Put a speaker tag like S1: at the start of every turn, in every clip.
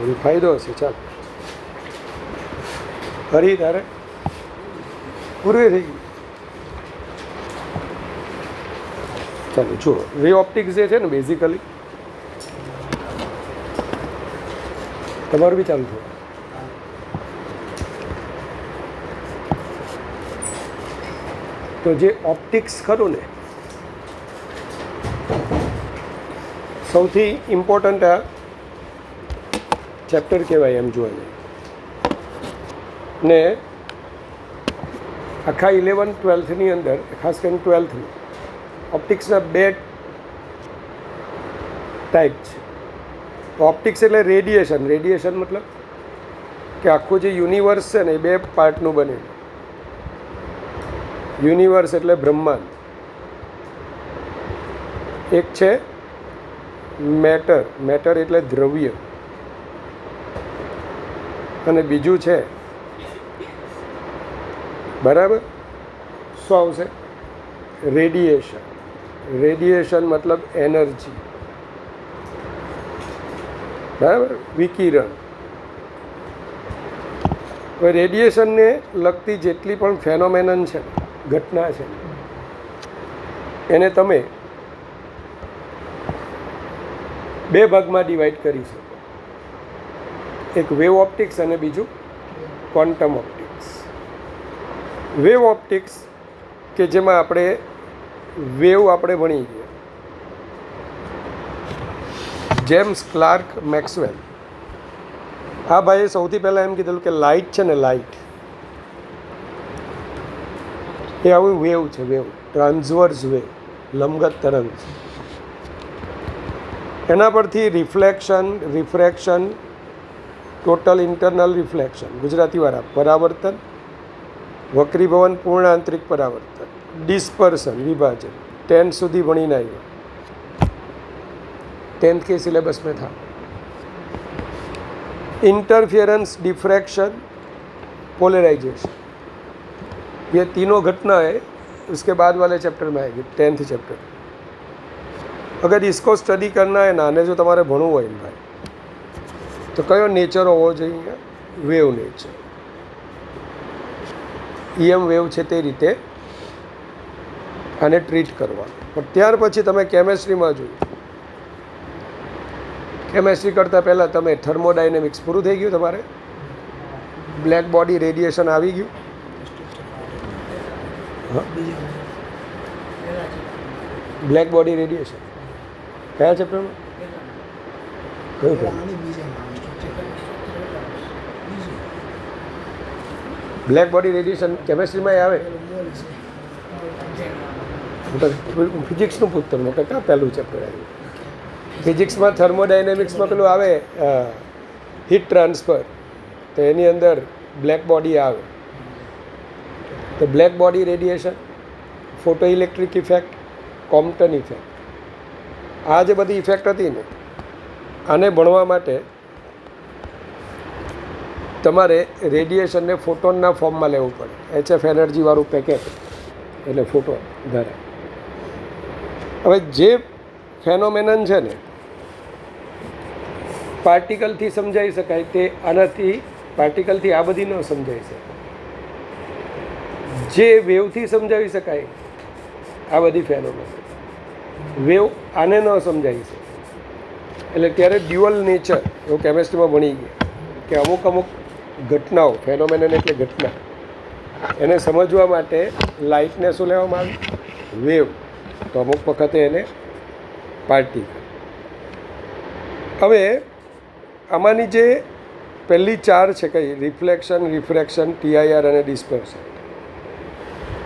S1: બધું ફાયદો હશે. ચાલ હરી તારે પૂર્વે થઈ ગઈ. ચાલો જુઓ, રે ઓપ્ટિક્સ જે છે ને બેઝિકલી તમારું બી ચાલુ થયું. તો જે ઓપ્ટિક્સ ખરું ને સૌથી ઇમ્પોર્ટન્ટ આ ચેપ્ટર કહેવાય એમ જોવા જઈએ ને. આખા 11-12ની અંદર ખાસ કરીને 12થની ઓપ્ટિક્સના બે ટાઈપ છે. ઓપ્ટિક્સ એટલે રેડિયેશન. રેડિયેશન મતલબ કે આખું જે યુનિવર્સ છે ને એ બે પાર્ટનું બનેલું. યુનિવર્સ એટલે બ્રહ્માંડ. એક છે મેટર. મેટર એટલે દ્રવ્ય. અને બીજું છે બરાબર શું આવશે? રેડિયેશન. રેડિયેશન મતલબ એનર્જી. બરાબર, વિકિરણ. હવે રેડિયેશનને લગતી જેટલી પણ ફેનોમેનન છે, ઘટના છે, એને તમે બે ભાગમાં ડિવાઈડ કરી શકો. એક વેવ ઓપ્ટિક્સ અને બીજું ક્વોન્ટમ ઓપ્ટિક્સ. વેવ ઓપ્ટિક્સ કે જેમાં આપણે વેવ આપણે ભણી ગયા. જેમ્સ ક્લાર્ક મેક્સવેલ આ ભાઈએ સૌથી પહેલાં એમ કીધેલું કે લાઇટ છે ને, લાઇટ એ આવું વેવ છે. વેવ ટ્રાન્સવર્સ વેવ, લંબગત તરંગ છે. એના પરથી reflection, refraction, total internal reflection, ગુજરાતીવાળા પરાવર્તન, વક્રીભવન, પૂર્ણ આંતરિક પરાવર્તન, ડિસ્પર્સન, વિભાજન 10 સુધી ભણીને આવ્યા. 10th के सिलेबस में था. इंटरफियरेंस, डिफ्रैक्शन, पोलराइजेशन, ये तीनों घटना है उसके बाद वाले चैप्टर में आएगी. 10th chapter. अगर इसको स्टडी करना है ना, आने जो તમારે ભણવું હોય ભાઈ, તો કયો નેચર હોવો જોઈએ? Wave nature. EM વેવ છે તે રીતે આને ટ્રીટ કરવાનું. પણ ત્યાર પછી તમે કેમેસ્ટ્રીમાં જોયું. કેમેસ્ટ્રી કરતાં પહેલાં તમે થર્મોડાયનેમિક્સ પૂરું થઈ ગયું. તમારે બ્લેક બોડી રેડિયેશન આવી ગયું. બ્લેક બોડી રેડિયેશન કયા ચેપ્ટરમાં? બ્લેક બોડી રેડિયેશન કેમેસ્ટ્રીમાં આવે. ફિઝિક્સનું પૂછતો તમને કે ક્યાં પહેલું ચેપ્ટર આવ્યું? ફિઝિક્સમાં થર્મોડાયનેમિક્સમાં પેલું આવે હીટ ટ્રાન્સફર, તો એની અંદર બ્લેક બોડી આવે. તો black body radiation, photoelectric effect, Compton effect, આ જે બધી ઇફેક્ટ હતી ને, આને ભણવા માટે તમારે રેડિયેશનને ફોટોનના ફોર્મમાં લેવું પડે. HF એનર્જીવાળું પેકેટ એટલે ફોટોન ધરાય. હવે જે ફેનોમેનન છે ને પાર્ટિકલથી સમજાવી શકાય, તે આનાથી પાર્ટિકલથી આ બધી ન સમજાવી શકાય. જે વેવથી સમજાવી શકાય આ બધી ફેનોમેનન, વેવ આને ન સમજાવી શકે. એટલે ત્યારે ડ્યુઅલ નેચર એવું કેમેસ્ટ્રીમાં ભણી ગયા કે અમુક અમુક ઘટનાઓ, ફેનોમેનન એટલે ઘટના, એને સમજવા માટે લાઇટને શું લેવામાં આવે? વેવ. તો અમુક વખતે એને પાર્ટિકલ. હવે આમાંની જે પહેલી ચાર છે કઈ? રિફ્લેક્શન, રિફ્રેક્શન, TIR અને ડિસ્પર્શન.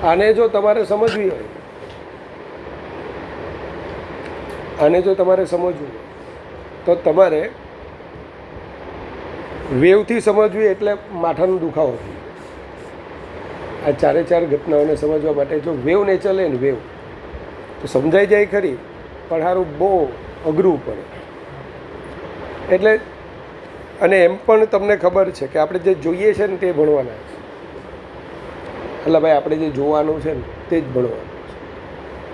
S1: આને જો તમારે સમજવી હોય, આને જો તમારે સમજવું હોય તો તમારે વેવથી સમજવી. એટલે માથાનો દુખાવો થઈ આ ચારે ચાર ઘટનાઓને સમજવા માટે જો વેવ નેચર લે ને, વેવ તો સમજાઈ જાય ખરી, પણ સારું બહુ અઘરું પડે. એટલે અને એમ પણ તમને ખબર છે કે આપણે જે જોઈએ છે ને તે ભણવાના છે. એટલે ભાઈ આપણે જે જોવાનું છે ને તે જ ભણવાનું છે.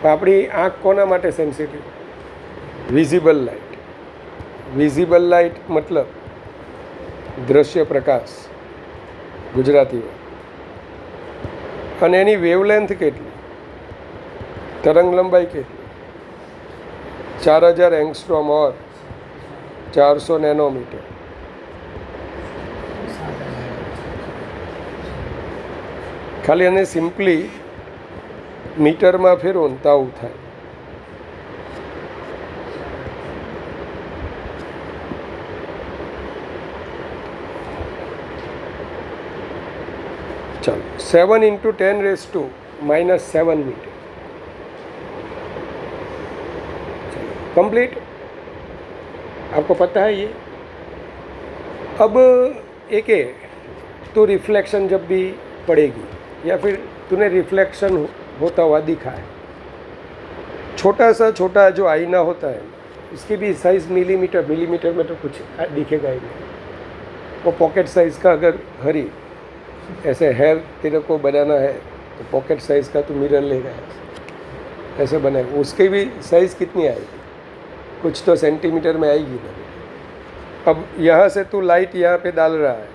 S1: પણ આપણી આંખ કોના માટે sensitive? Visible light. Visible light મતલબ દ્રશ્ય પ્રકાશ ગુજરાતીમાં, અને એની વેવલેન્થ કેટલી, તરંગ લંબાઈ કેટલી, 4000 એંગસ્ટ્રોમ ઓર 400 નેનોમીટર. ખાલી અને સિમ્પલી મીટરમાં ફેરવો ને તો આવું થાય. चलो 7 × 10⁻⁻7 मीटर. चलो कंप्लीट. आपको पता है ये. अब एक है तो रिफ्लेक्शन जब भी पड़ेगी या फिर तूने रिफ्लेक्शन होता हुआ दिखा है, छोटा जो आईना होता है उसकी भी साइज़ मिलीमीटर में तो कुछ दिखेगा ही नहीं. वो पॉकेट साइज़ का अगर हरी ऐसे हेयर तेरे को बनाना है तो पॉकेट साइज़ का तू मिरर लेगा, ऐसे बनाएगा, उसकी भी साइज़ कितनी आएगी, कुछ तो सेंटीमीटर में आएगी ना. अब यहाँ से तू लाइट यहाँ पे डाल रहा है,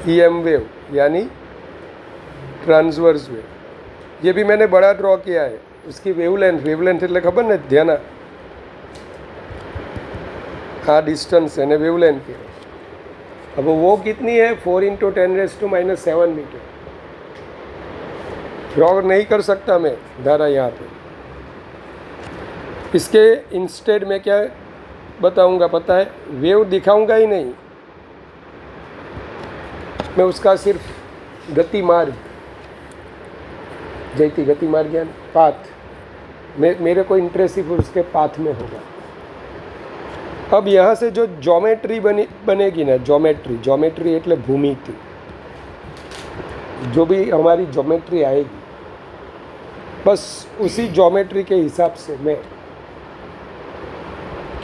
S1: EM वेव यानी ट्रांसवर्स वेव, ये भी मैंने बड़ा ड्रॉ किया है. उसकी वेवलेंथ એટલે ખબર ને ધ્યાન, આ डिस्टेंस है वेवलेंथ की. अब वो कितनी है 4 × 10⁻⁻7 मीटर. ड्रॉ नहीं कर सकता मैं धारा यहाँ पे. इसके इंस्टेड में क्या बताऊँगा पता है, वेव दिखाऊँगा ही नहीं मैं, उसका सिर्फ गतिमार्ग, जैती गतिमार्ग या पाथ, मेरे को इंटरेस्ट सिर्फ उसके पाथ में होगा. अब यहाँ से जो ज्योमेट्री बनेगी ना, ज्योमेट्री એટલે भूमिति, जो भी हमारी ज्योमेट्री आएगी बस उसी ज्योमेट्री के हिसाब से मैं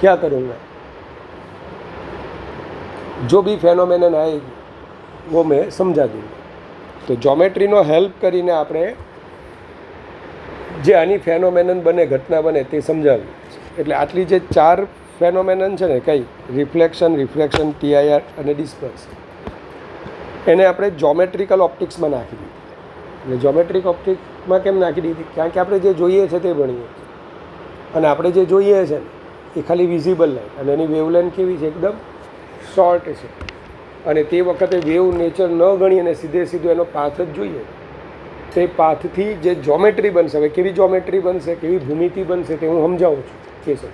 S1: क्या करूँगा, जो भी फेनोमेनन आएगी वो मैं समझा दूँगा. तो ज्योमेट्रीનો હેલ્પ કરીને આપણે જે આની ફેનોમેનન બને, ઘટના બને તે સમજાવી. એટલે આટલી જે 4 ફેનોમેનન છે ને, કઈ રિફ્લેક્શન, TIR અને ડિસ્પર્સન, એને આપણે જ્યોમેટ્રિકલ ઓપ્ટિક્સમાં નાખી દીધી. એટલે જ્યોમેટ્રિક ઓપ્ટિક્સમાં કેમ નાખી દીધી, કારણ કે આપણે જે જોઈએ છે તે ભણીએ છીએ, અને આપણે જે જોઈએ છે ને એ ખાલી વિઝિબલ લાઇટ, અને એની વેવલેન્થ કેવી છે, એકદમ શોર્ટ છે. અને તે વખતે વેવ નેચર ન ગણી અને સીધું એનો પાથ જ જોઈએ. તે પાથથી જે જ્યોમેટ્રી બનશે, હવે કેવી જ્યોમેટ્રી બનશે, કેવી ભૂમિતિ બનશે તે હું સમજાવું છું. કે છે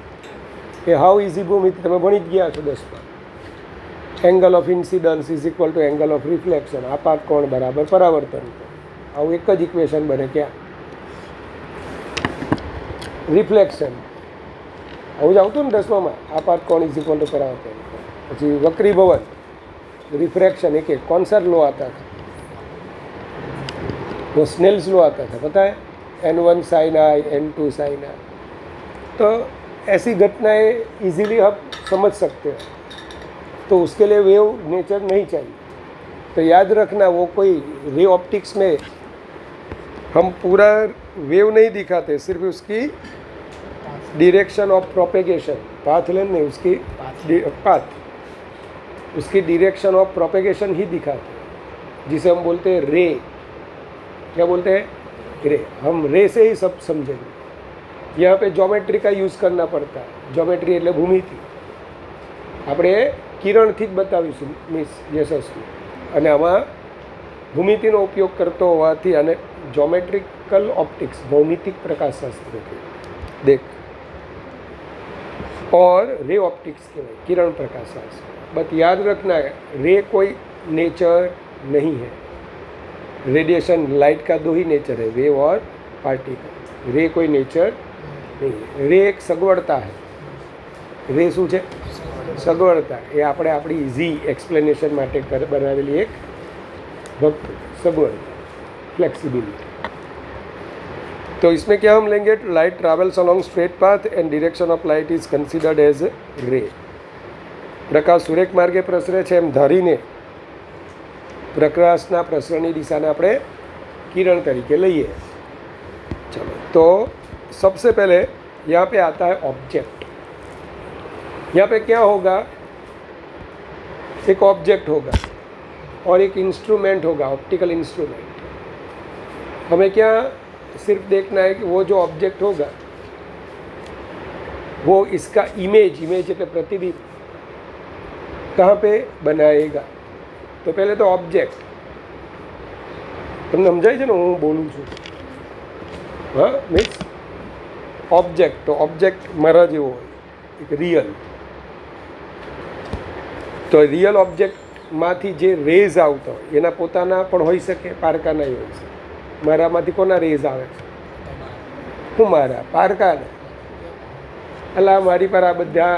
S1: કે હાઉ ઇઝી ભૂમિતિ તમે ભણી જ ગયા છો 10માં. Angle of incidence is equal to angle of reflection, આપાત કોણ બરાબર પરાવર્તન કોણ. આવું એક જ ઇક્વેશન બને ક્યાં, રિફ્લેક્શન. આવું જ આવતું ને 10માં, આપાત કોણ ઇઝ ઇક્વલ ટુ પરાવર્તન. પછી વક્રીભવન, रिफ्रैक्शन, एक कौन सा लॉ आता था, वो स्नेल्स लॉ आता था, पता है, N1 sin I, N2 sin I. तो ऐसी घटनाएं इजीली हम समझ सकते हैं. तो उसके लिए वेव नेचर नहीं चाहिए. तो याद रखना, वो कोई रे ऑप्टिक्स में हम पूरा वेव नहीं दिखाते, सिर्फ उसकी डायरेक्शन ऑफ प्रोपेगेशन, पाथ लेन नहीं, उसकी पाथ, उसकी डायरेक्शन ऑफ प्रोपेगेशन ही दिखाते हैं, जिसे हम बोलते हैं रे. क्या बोलते हैं, रे. हम रे से ही सब समझेंगे. यहाँ पे ज्योमेट्री का यूज़ करना पड़ता है. ज्योमेट्री એટલે ભૂમિતિ આપણે કિરણથી જ બતાવીશું મિસ યશસ્વી, અને આમાં ભૂમિતિનો ઉપયોગ કરતો હોવાથી આને જ્યોમેટ્રિકલ ઓપ્ટિક્સ, ભૌમિતિક પ્રકાશશાસ્ત્ર કહેવાય. देख, और रे ऑप्टिक्स कहेवाय, किरण प्रकाशशास्त्र. बट याद रखना है, रे कोई नेचर नहीं है. रेडिएशन लाइट का 2 ही नेचर है, वेव और पार्टिकल. रे कोई नेचर नहीं है. रे एक सगवड़ता है. रे શું છે, સગવડતા. એ આપણે આપણી ઇઝી એક્સપ્લેનેશન માટે બનાવેલી એક સગવડતા, फ्लेक्सिबिलिटी. तो इसमें क्या हम लेंगे, light travels along straight path and direction of light is considered as ray. प्रकाश सुरेख मार्गे प्रसरे છે એમ ધારીને પ્રકાશના પ્રસરણની દિશાને આપણે किरण तरीके લઈએ. चलो, तो सबसे पहले यहाँ पे आता है ऑब्जेक्ट. यहाँ पे क्या होगा, एक ऑब्जेक्ट होगा और एक इंस्ट्रूमेंट होगा, ऑप्टिकल इंस्ट्रूमेंट। हमें क्या सिर्फ देखना है कि वो जो ऑब्जेक्ट होगा वो इसका इमेज એટલે प्रतिबिंब कहाँ पे बनाएगा। तो पहले तो ऑब्जेक्ट તમને સમજાય છે ને હું બોલું છું? હા, મીન્સ ऑब्जेक्ट, तो ऑब्जेक्ट મારા જેવો હોય, એક રિયલ। તો રિયલ ઓબ્જેક્ટમાંથી જે રેઝ આવતા હોય એના પોતાના પણ હોઈ શકે, પારકાના હોઈ શકે। મારામાંથી કોના રેઝ આવે છે? હું મારા પારકાના। એટલે મારી પર આ બધા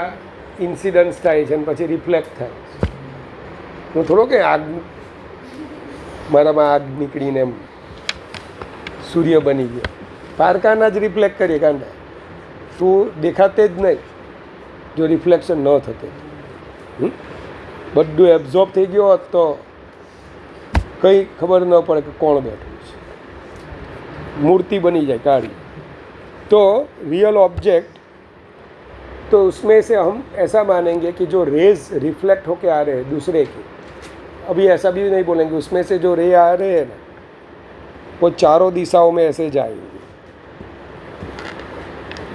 S1: ઇન્સિડન્ટ્સ થાય છે અને પછી રિફ્લેક્ટ થાય છે। હું થોડો કે આગ, મારામાં આગ નીકળીને એમ સૂર્ય બની ગયો, પારકાના જ રિફ્લેક્ટ કરીએ કાંડા। તું દેખાતે જ નહીં જો રિફ્લેક્શન ન થતે। બધું એબ્ઝોર્બ થઈ ગયો હોત તો કંઈ ખબર ન પડે કે કોણ બેઠું છે, મૂર્તિ બની જાય કાળી। तो रियल ऑब्जेक्ट, तो उसमें से हम ऐसा मानेंगे कि जो रेज रिफ्लेक्ट होके आ रहे हैं दूसरे की, अभी ऐसा भी नहीं बोलेंगे, उसमें से जो रे आ रहे हैं ना वो चारों दिशाओं में ऐसे जाएंगे।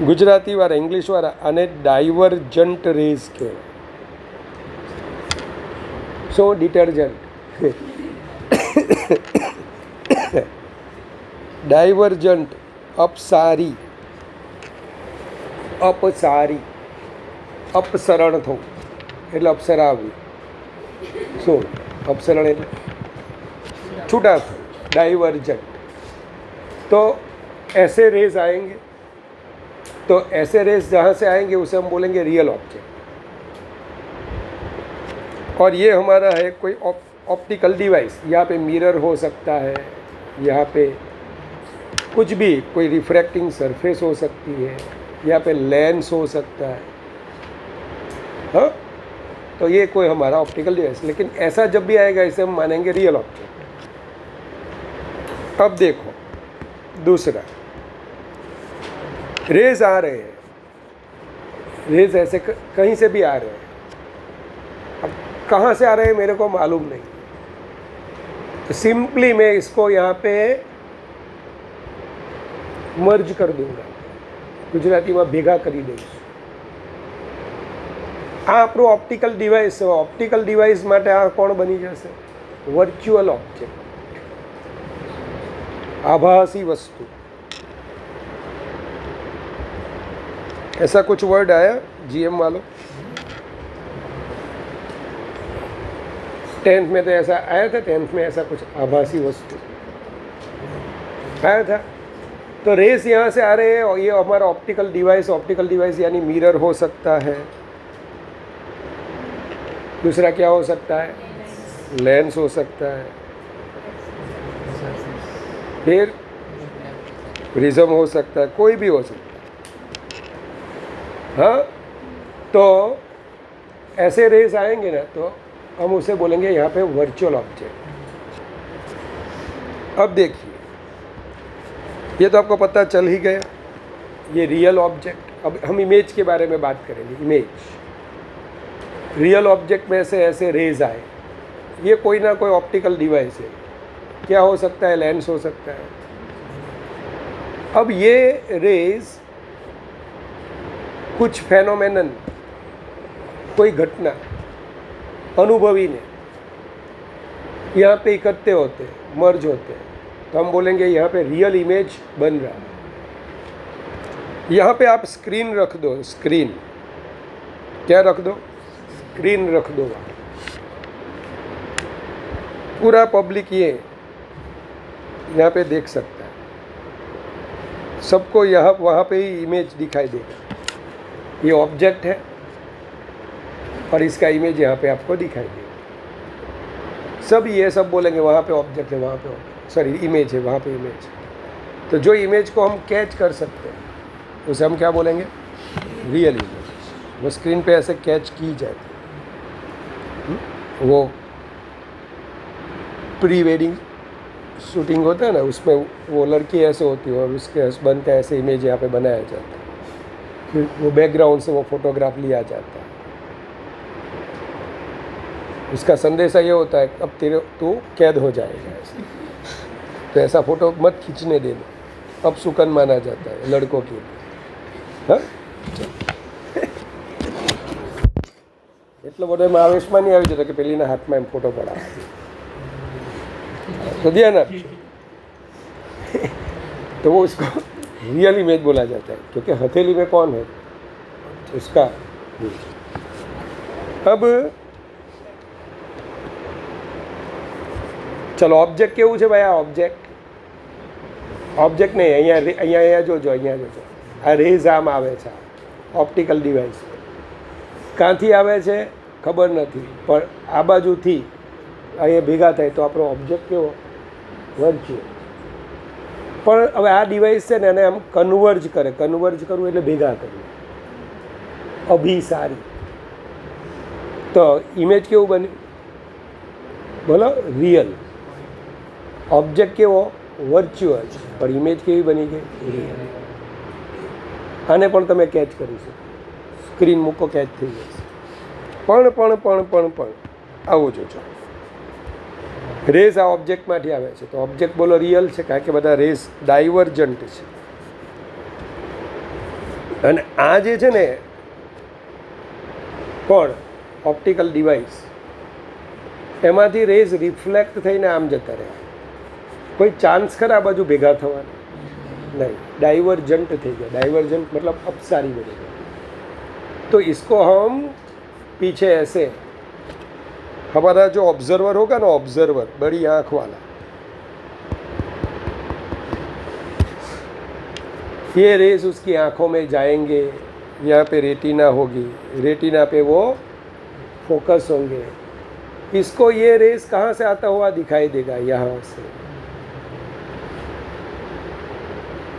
S1: गुजराती वाला इंग्लिश वाला आने डाइवर्जंट रेज के, सो डिटर्जेंट डाइवर्जंट अपसारी, अपसारी अपसरण थो એટલે અપ્સરા આવી। શું અપસરણ એટલે છૂટા થવું, डाइवर्जेंट। तो ऐसे रेज आएंगे, तो ऐसे रेज जहाँ से आएंगे उसे हम बोलेंगे रियल ऑब्जेक्ट। और ये हमारा है कोई ऑप्टिकल डिवाइस। यहाँ पे मिरर हो सकता है, यहाँ पे कुछ भी, कोई रिफ्रैक्टिंग सरफेस हो सकती है, यहाँ पे लेंस हो सकता है। हाँ, तो ये कोई हमारा ऑप्टिकल डिवाइस। लेकिन ऐसा जब भी आएगा इसे हम मानेंगे रियल ऑब्जेक्ट। अब देखो दूसरा, रेज आ रहे हैं, रेज ऐसे कहीं से भी आ रहे हैं। अब कहाँ से आ रहे हैं मेरे को मालूम नहीं, तो सिंपली मैं इसको यहाँ पे मर्ज कर दूंगा, गुजराती में भेगा करी दईश। आ આપણું ઓપ્ટિકલ ડિવાઇસ છે। ઓપ્ટિકલ ડિવાઇસ માટે આ કોણ બની જશે? વર્ચ્યુઅલ ઓબ્જેક્ટ, आभासी वस्तु। ऐसा कुछ वर्ड आया जीएम वालों? 10th में तो ऐसा आया था, 10th में ऐसा कुछ आभासी वस्तु आया था। तो रेस यहाँ से आ रहे हैं और ये हमारा ऑप्टिकल डिवाइस यानी मिरर हो सकता है। दूसरा क्या हो सकता है? लेंस हो सकता है, फिर प्रिज्म हो सकता है, कोई भी हो सकता है। हाँ, तो ऐसे रेज आएंगे ना तो हम उसे बोलेंगे यहाँ पे वर्चुअल ऑब्जेक्ट। अब देखिए, ये तो आपको पता चल ही गया, ये रियल ऑब्जेक्ट। अब हम इमेज के बारे में बात करेंगे। इमेज, रियल ऑब्जेक्ट में से ऐसे रेज आए, ये कोई ना कोई ऑप्टिकल डिवाइस है। क्या हो सकता है? लेंस हो सकता है। अब ये रेज कुछ फेनोमेनन, कोई घटना अनुभवी ने यहाँ पे इकट्ठे होते, मर्ज होते, तो हम बोलेंगे यहाँ पे रियल इमेज बन रहा है। यहाँ पे आप स्क्रीन रख दो, स्क्रीन, क्या रख दो? स्क्रीन रख दो। पूरा पब्लिक ये यहाँ पे देख सकता है, सबको यहाँ वहाँ पे ही इमेज दिखाई देगा। ये ऑब्जेक्ट है और इसका इमेज यहाँ पे आपको दिखाई देगा। सब ये सब बोलेंगे वहाँ पे ऑब्जेक्ट है, वहाँ पे सॉरी इमेज है, वहाँ पे इमेज है। तो जो इमेज को हम कैच कर सकते हैं उसे हम क्या बोलेंगे? Real image. वो स्क्रीन पे ऐसे कैच की जाती है। वो प्री वेडिंग शूटिंग होता है ना, उसमें वो लड़की ऐसे होती है और उसके हस्बैंड का ऐसे इमेज यहाँ पे बनाया जाता है, फिर वो बैकग्राउंड से वो फोटोग्राफ लिया जाता है। उसका संदेशा ये होता है अब तेरे तू कैद हो जाएगा ऐसे, तो ऐसा फोटो मत खींचने देना, अब सुकन माना जाता है लड़कों के लिए। हाँ, એટલો બધો એમાં આવેશમાં નહીં આવી જતો કે પેલીના હાથમાં એમ ફોટો પડાવે, तो दिया ना, तो वो उसको रियल इमेज बोला जाता है, क्योंकि हथेली में कौन है उसका। अब चलो ऑब्जेक्ट केवुं छे भाई, आ ऑब्जेक्ट नहीं, अहींया अहींया अहींया जोजो, अहींया जोजो, आ रेज आम आवे छे ऑप्टिकल डिवाइस, क्यांथी आवे छे खबर नहीं, पर आ बाजुथी अहीं भेगा थाय तो आपणो ऑब्जेक्ट केवो वर्च्युअल। पण हवे आ डिवाइस छे ने एने आम कन्वर्ज करे, कन्वर्ज करवुं एटले भेगा करवुं, अभिसारी। तो इमेज केवुं बन्युं बोलो, रियल। ऑब्जेक्ट केवो वर्च्युअल, पर इमेज केवी बनी गई, रियल। आने पण तमे कैच करी शको, स्क्रीन मूको कैच थई जशे। पण आवुं जोजो, रेज आ ऑब्जेक्ट मांथी आवे छे, तो ऑब्जेक्ट बोलो रियल छे, कारण के बधा रेज डाइवर्जंट छे। अने आ जे छे ने कोण ऑप्टिकल डिवाइस, एमांथी रेज रिफ्लेक्ट थईने आम जता रहे, कोई चांस खरा बाजू भेगा थवानो नहीं, डाइवर्जंट थी गया। डाइवर्जंट मतलब अपसारी बनी गया। तो इसको हम पीछे ऐसे, हमारा जो ऑब्जर्वर होगा ना, ऑब्जर्वर बड़ी आंख वाला, ये रेज उसकी आंखों में जाएंगे, यहाँ पे रेटिना होगी, रेटिना पे वो फोकस होंगे, इसको ये रेज कहाँ से आता हुआ दिखाई देगा, यहाँ से।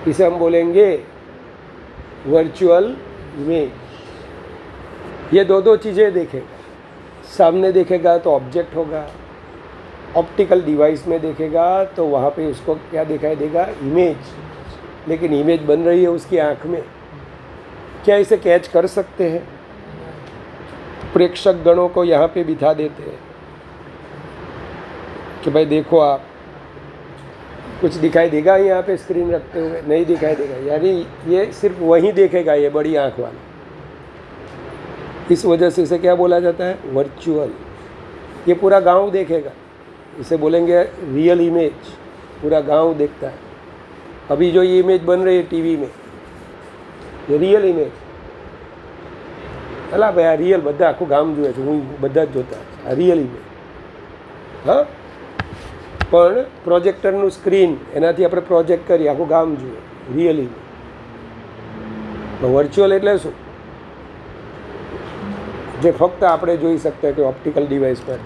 S1: इसे हम बोलेंगे वर्चुअल इमेज। ये दो चीज़ें देखेगा, सामने देखेगा तो ऑब्जेक्ट होगा, ऑप्टिकल डिवाइस में देखेगा तो वहाँ पे उसको क्या दिखाई देगा, इमेज। लेकिन इमेज बन रही है उसकी आँख में, क्या इसे कैच कर सकते हैं? प्रेक्षक गणों को यहाँ पे बिठा देते हैं कि भाई देखो आप, कुछ दिखाई देगा यहाँ पे स्क्रीन रखते हुए? नहीं दिखाई देगा, यानी ये सिर्फ वहीं देखेगा, ये बड़ी आँख वाला। इस वजह से इसे क्या बोला जाता है, वर्चुअल। ये पूरा गांव देखेगा, इसे बोलेंगे रियल इमेज, पूरा गांव देखता है। अभी जो ये इमेज बन रही है टीवी में, ये रियल इमेज, अला भाई आ रियल, बधा आखू गाम जुए छे, हूँ बधा ज जोता, आ रियल इमेज। हाँ, पण प्रोजेक्टरનું સ્ક્રીન, એનાથી આપણે પ્રોજેક્ટ કરી આખું ગામ જુએ, રિયલ ઇમેજ। તો વર્ચ્યુઅલ એટલે શું, જે ફક્ત આપણે જોઈ શકતા કે ઓપ્ટિકલ ડિવાઇસ પર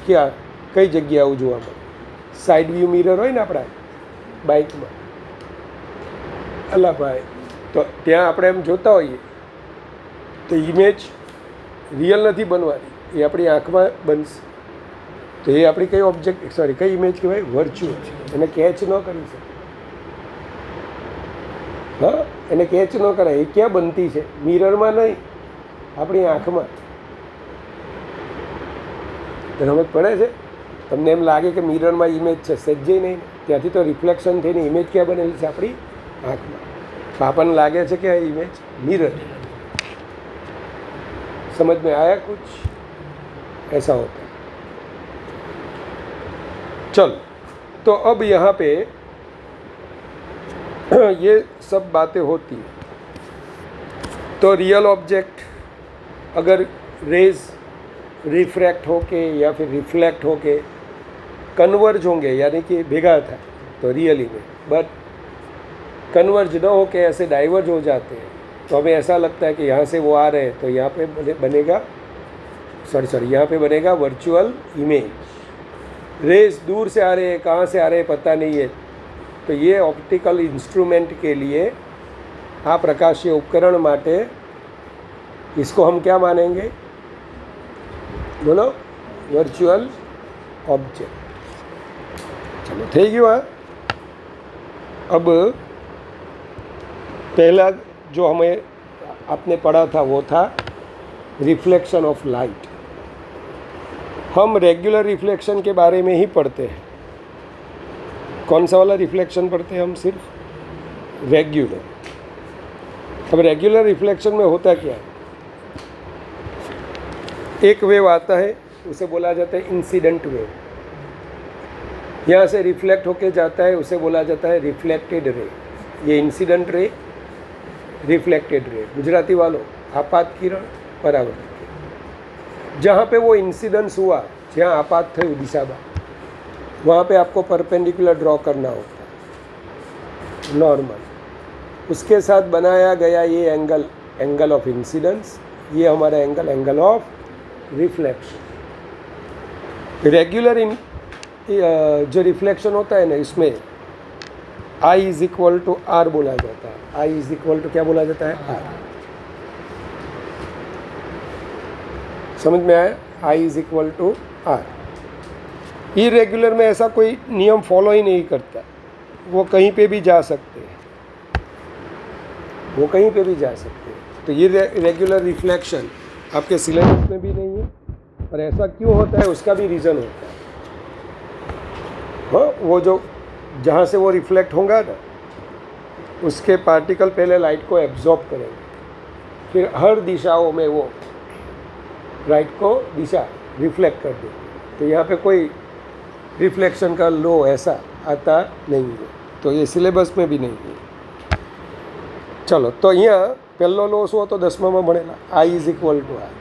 S1: ક્યાં કઈ જગ્યાએ આવું જોવા મળે। સાઇડ વ્યૂ મિરર હોય ને આપણા બાઇકમાં, અલા ભાઈ, તો ત્યાં આપણે એમ જોતા હોઈએ તો ઇમેજ રિયલ નથી બનવાની, એ આપણી આંખમાં બનશે। तो ये अपनी कई ऑब्जेक्ट, सॉरी कई इमेज कहवाय, वर्च्युअल है, एने कैच न करी सके। हाँ, एने कैच न कराय। ये क्या बनती है, मिरर में नहीं, अपनी आँख में। तो समझ पड़े छे? तमने एम लागे कि मिरर में इमेज है, सज्जे नहीं, त्याथी तो रिफ्लेक्शन थईने इमेज क्या बनेली छे, अपनी आँख में। तो आपने लागे छे कि इमेज मिरर। समझ में आया कुछ? ऐसा होता है। चलो, तो अब यहाँ पे ये सब बातें होती हैं। तो रियल ऑब्जेक्ट अगर रेज रिफ्रैक्ट होके या फिर रिफ्लेक्ट होके कन्वर्ज होंगे, यानी कि भेगा था, तो रियल इमेज। बट कन्वर्ज न होके ऐसे डाइवर्ज हो जाते हैं, तो हमें ऐसा लगता है कि यहाँ से वो आ रहे हैं, तो यहाँ पे बनेगा यहाँ पे बनेगा वर्चुअल इमेज। रेज दूर से आ रहे हैं, कहाँ से आ रहे हैं पता नहीं है, तो ये ऑप्टिकल इंस्ट्रूमेंट के लिए, आ प्रकाशीय उपकरण माटे इसको हम क्या मानेंगे, बोलो, वर्चुअल ऑब्जेक्ट। चलो થઈ ગયું। हाँ, अब पहला जो हमें आपने पढ़ा था वो था रिफ्लेक्शन ऑफ लाइट। हम रेगुलर रिफ्लेक्शन के बारे में ही पढ़ते हैं। कौन सा वाला रिफ्लेक्शन पढ़ते हैं हम? सिर्फ रेगुलर। अब रेगुलर रिफ्लेक्शन में होता क्या है? एक वेव आता है, उसे बोला जाता है इंसिडेंट वेव। यहाँ से रिफ्लेक्ट होके जाता है, उसे बोला जाता है रिफ्लेक्टेड रे। ये incident ray, reflected ray. Gujarati वालों, आपात किरण, परावर्तित किरण। जहाँ पे वो इंसिडेंस हुआ, जहाँ आपात थયું दिशाમાં, वहाँ पे आपको परपेंडिकुलर ड्रॉ करना होता है, नॉर्मल। उसके साथ बनाया गया ये एंगल, एंगल ऑफ इंसिडेंस, ये हमारा angle, angle of reflection. Regular जो रिफ्लेक्शन होता है ना, इसमें I is equal to R बोला जाता है। I इज इक्वल टू क्या बोला जाता है? आर। समझ में आया? I is equal to R. Irregular में ऐसा कोई नियम फॉलो ही नहीं करता, वो कहीं पे भी जा सकते हैं, वो कहीं पे भी जा सकते हैं। तो ये रेगुलर रिफ्लेक्शन आपके सिलेबस में भी नहीं है, और ऐसा क्यों होता है उसका भी रीज़न होता है। हाँ, वो जो जहाँ से वो रिफ्लेक्ट होगा ना, उसके पार्टिकल पहले लाइट को एब्जॉर्ब करेंगे, फिर हर दिशाओं में वो लाइट को दिशा रिफ्लेक्ट कर देंगे। तो यहाँ पे कोई रिफ्लेक्शन का लो ऐसा आता नहीं है, तो ये सिलेबस में भी नहीं है। चलो, तो અહીંયા પહેલો લો શું હતો? 10મામાં ભણેલા, I is equal to R.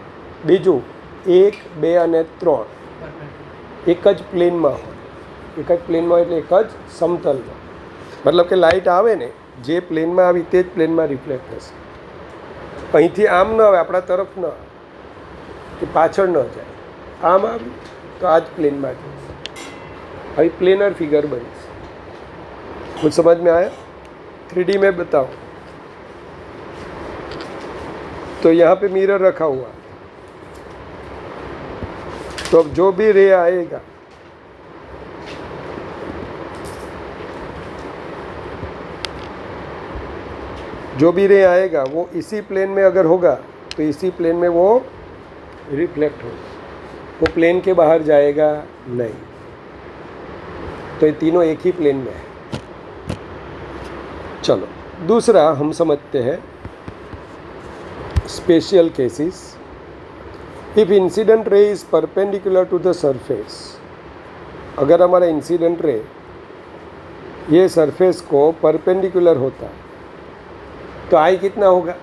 S1: બીજું 1, 2 અને 3 એક જ પ્લેનમાં હોય, એક જ પ્લેનમાં એટલે એક જ સમતલમાં। મતલબ કે લાઇટ આવે ને, જે પ્લેનમાં આવી તે જ પ્લેનમાં રિફ્લેક્ટ થશે। અહીંથી આમ ન આવે, આપણા તરફ ન આવે, કે પાછળ ન જાય, આમ આવી તો આ જ પ્લેનમાં જશે। अभी प्लेनर फिगर बनी। कुछ समझ में आया? 3D में बताओ। तो यहाँ पे मिरर रखा हुआ, तो अब जो भी रे आएगा, जो भी रे आएगा वो इसी प्लेन में अगर होगा तो इसी प्लेन में वो रिफ्लेक्ट होगा, वो प्लेन के बाहर जाएगा नहीं। तो ये तीनों एक ही प्लेन में है। चलो, दूसरा हम समझते हैं special cases. If incident ray is perpendicular to the surface, अगर हमारा इंसिडेंट रे ये सरफेस को परपेंडिकुलर होता है तो आई कितना होगा?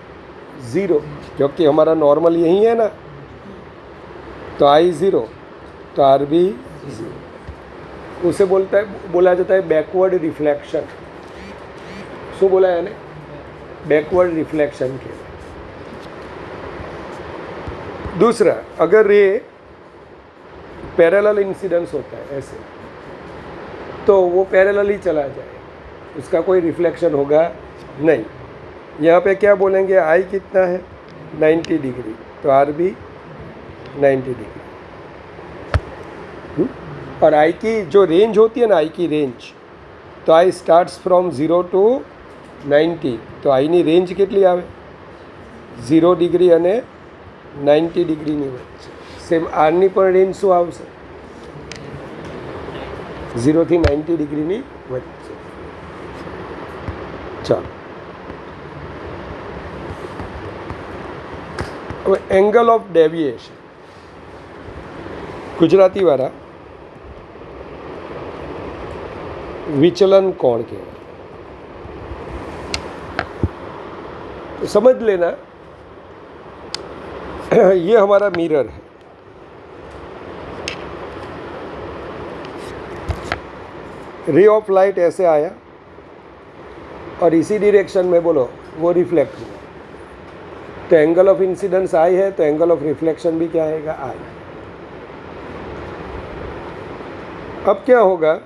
S1: 0, क्योंकि हमारा नॉर्मल यही है ना, तो आई 0, तो आर भी 0। उसे बोला जाता है बैकवर्ड रिफ्लेक्शन। शू बोला है ने? बैकवर्ड रिफ्लेक्शन के। दूसरा, अगर रे पैरेलल इंसिडेंस होता है ऐसे, तो वो पैरेलल ही चला जाएगा, उसका कोई रिफ्लेक्शन होगा नहीं। यहाँ पे क्या बोलेंगे? आई कितना है? 90 डिग्री, तो आर भी 90 डिग्री। और आई की जो रेंज होती है ना, आई की रेंज, तो आई स्टार्ट्स फ्रॉम 0 to 90, तो आईनी रेंज કેટલી આવે? 0 ડિગ્રી અને 90 ડિગ્રીની વચ્ચે। સેમ આરની પણ રેન્જ શું આવશે? 0 થી 90 ડિગ્રીની વચ્ચે। ચાલો, હવે એંગલ ઓફ ડેવિએશન, ગુજરાતીવાળા विचलन कोण कहवाय? तो समझ लेना, ये हमारा मिरर है, रे ऑफ लाइट ऐसे आया और इसी डायरेक्शन में बोलो वो रिफ्लेक्ट हुआ, तो एंगल ऑफ इंसिडेंस आई है, तो एंगल ऑफ रिफ्लेक्शन भी क्या आएगा? आई। अब क्या होगा?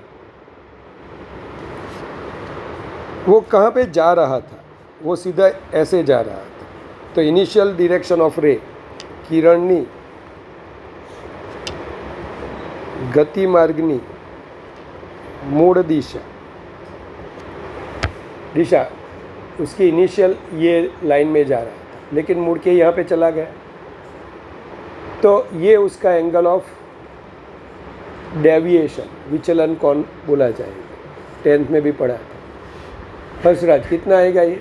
S1: वो कहाँ पे जा रहा था? वो सीधा ऐसे जा रहा था, तो इनिशियल डायरेक्शन ऑफ रे, किरणनी गति मार्गनी मूल दिशा, उसकी इनिशियल ये लाइन में जा रहा था, लेकिन मुड़ के यहाँ पे चला गया, तो ये उसका एंगल ऑफ डेविएशन, विचलन कौन बोला जाएगा? 10th में भी पढ़ा था। हर्षराज कितना आएगा ये?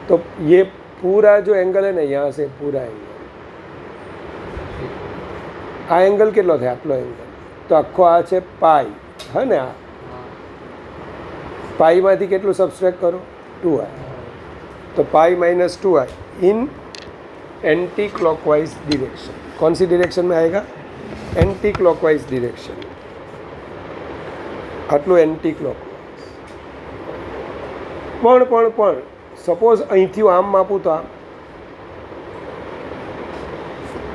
S1: तो ये पूरा जो एंगल है ने यहाँ से पूरा एंगल, आ एंगल કેટલો થાય? આટલો એંગલ. તો આખો આ છે પાઈ, હે ને? આ પાઈમાંથી કેટલું સબસ્ટ્રેક્ટ કરો? 2i. तो pi minus 2i in anticlockwise direction. कौन सी डिरेक्शन में आएगा? Anticlockwise direction. आटलू एंटी क्लॉकवाइज. पण सपोज અહીંથી આમ માપું તો આમ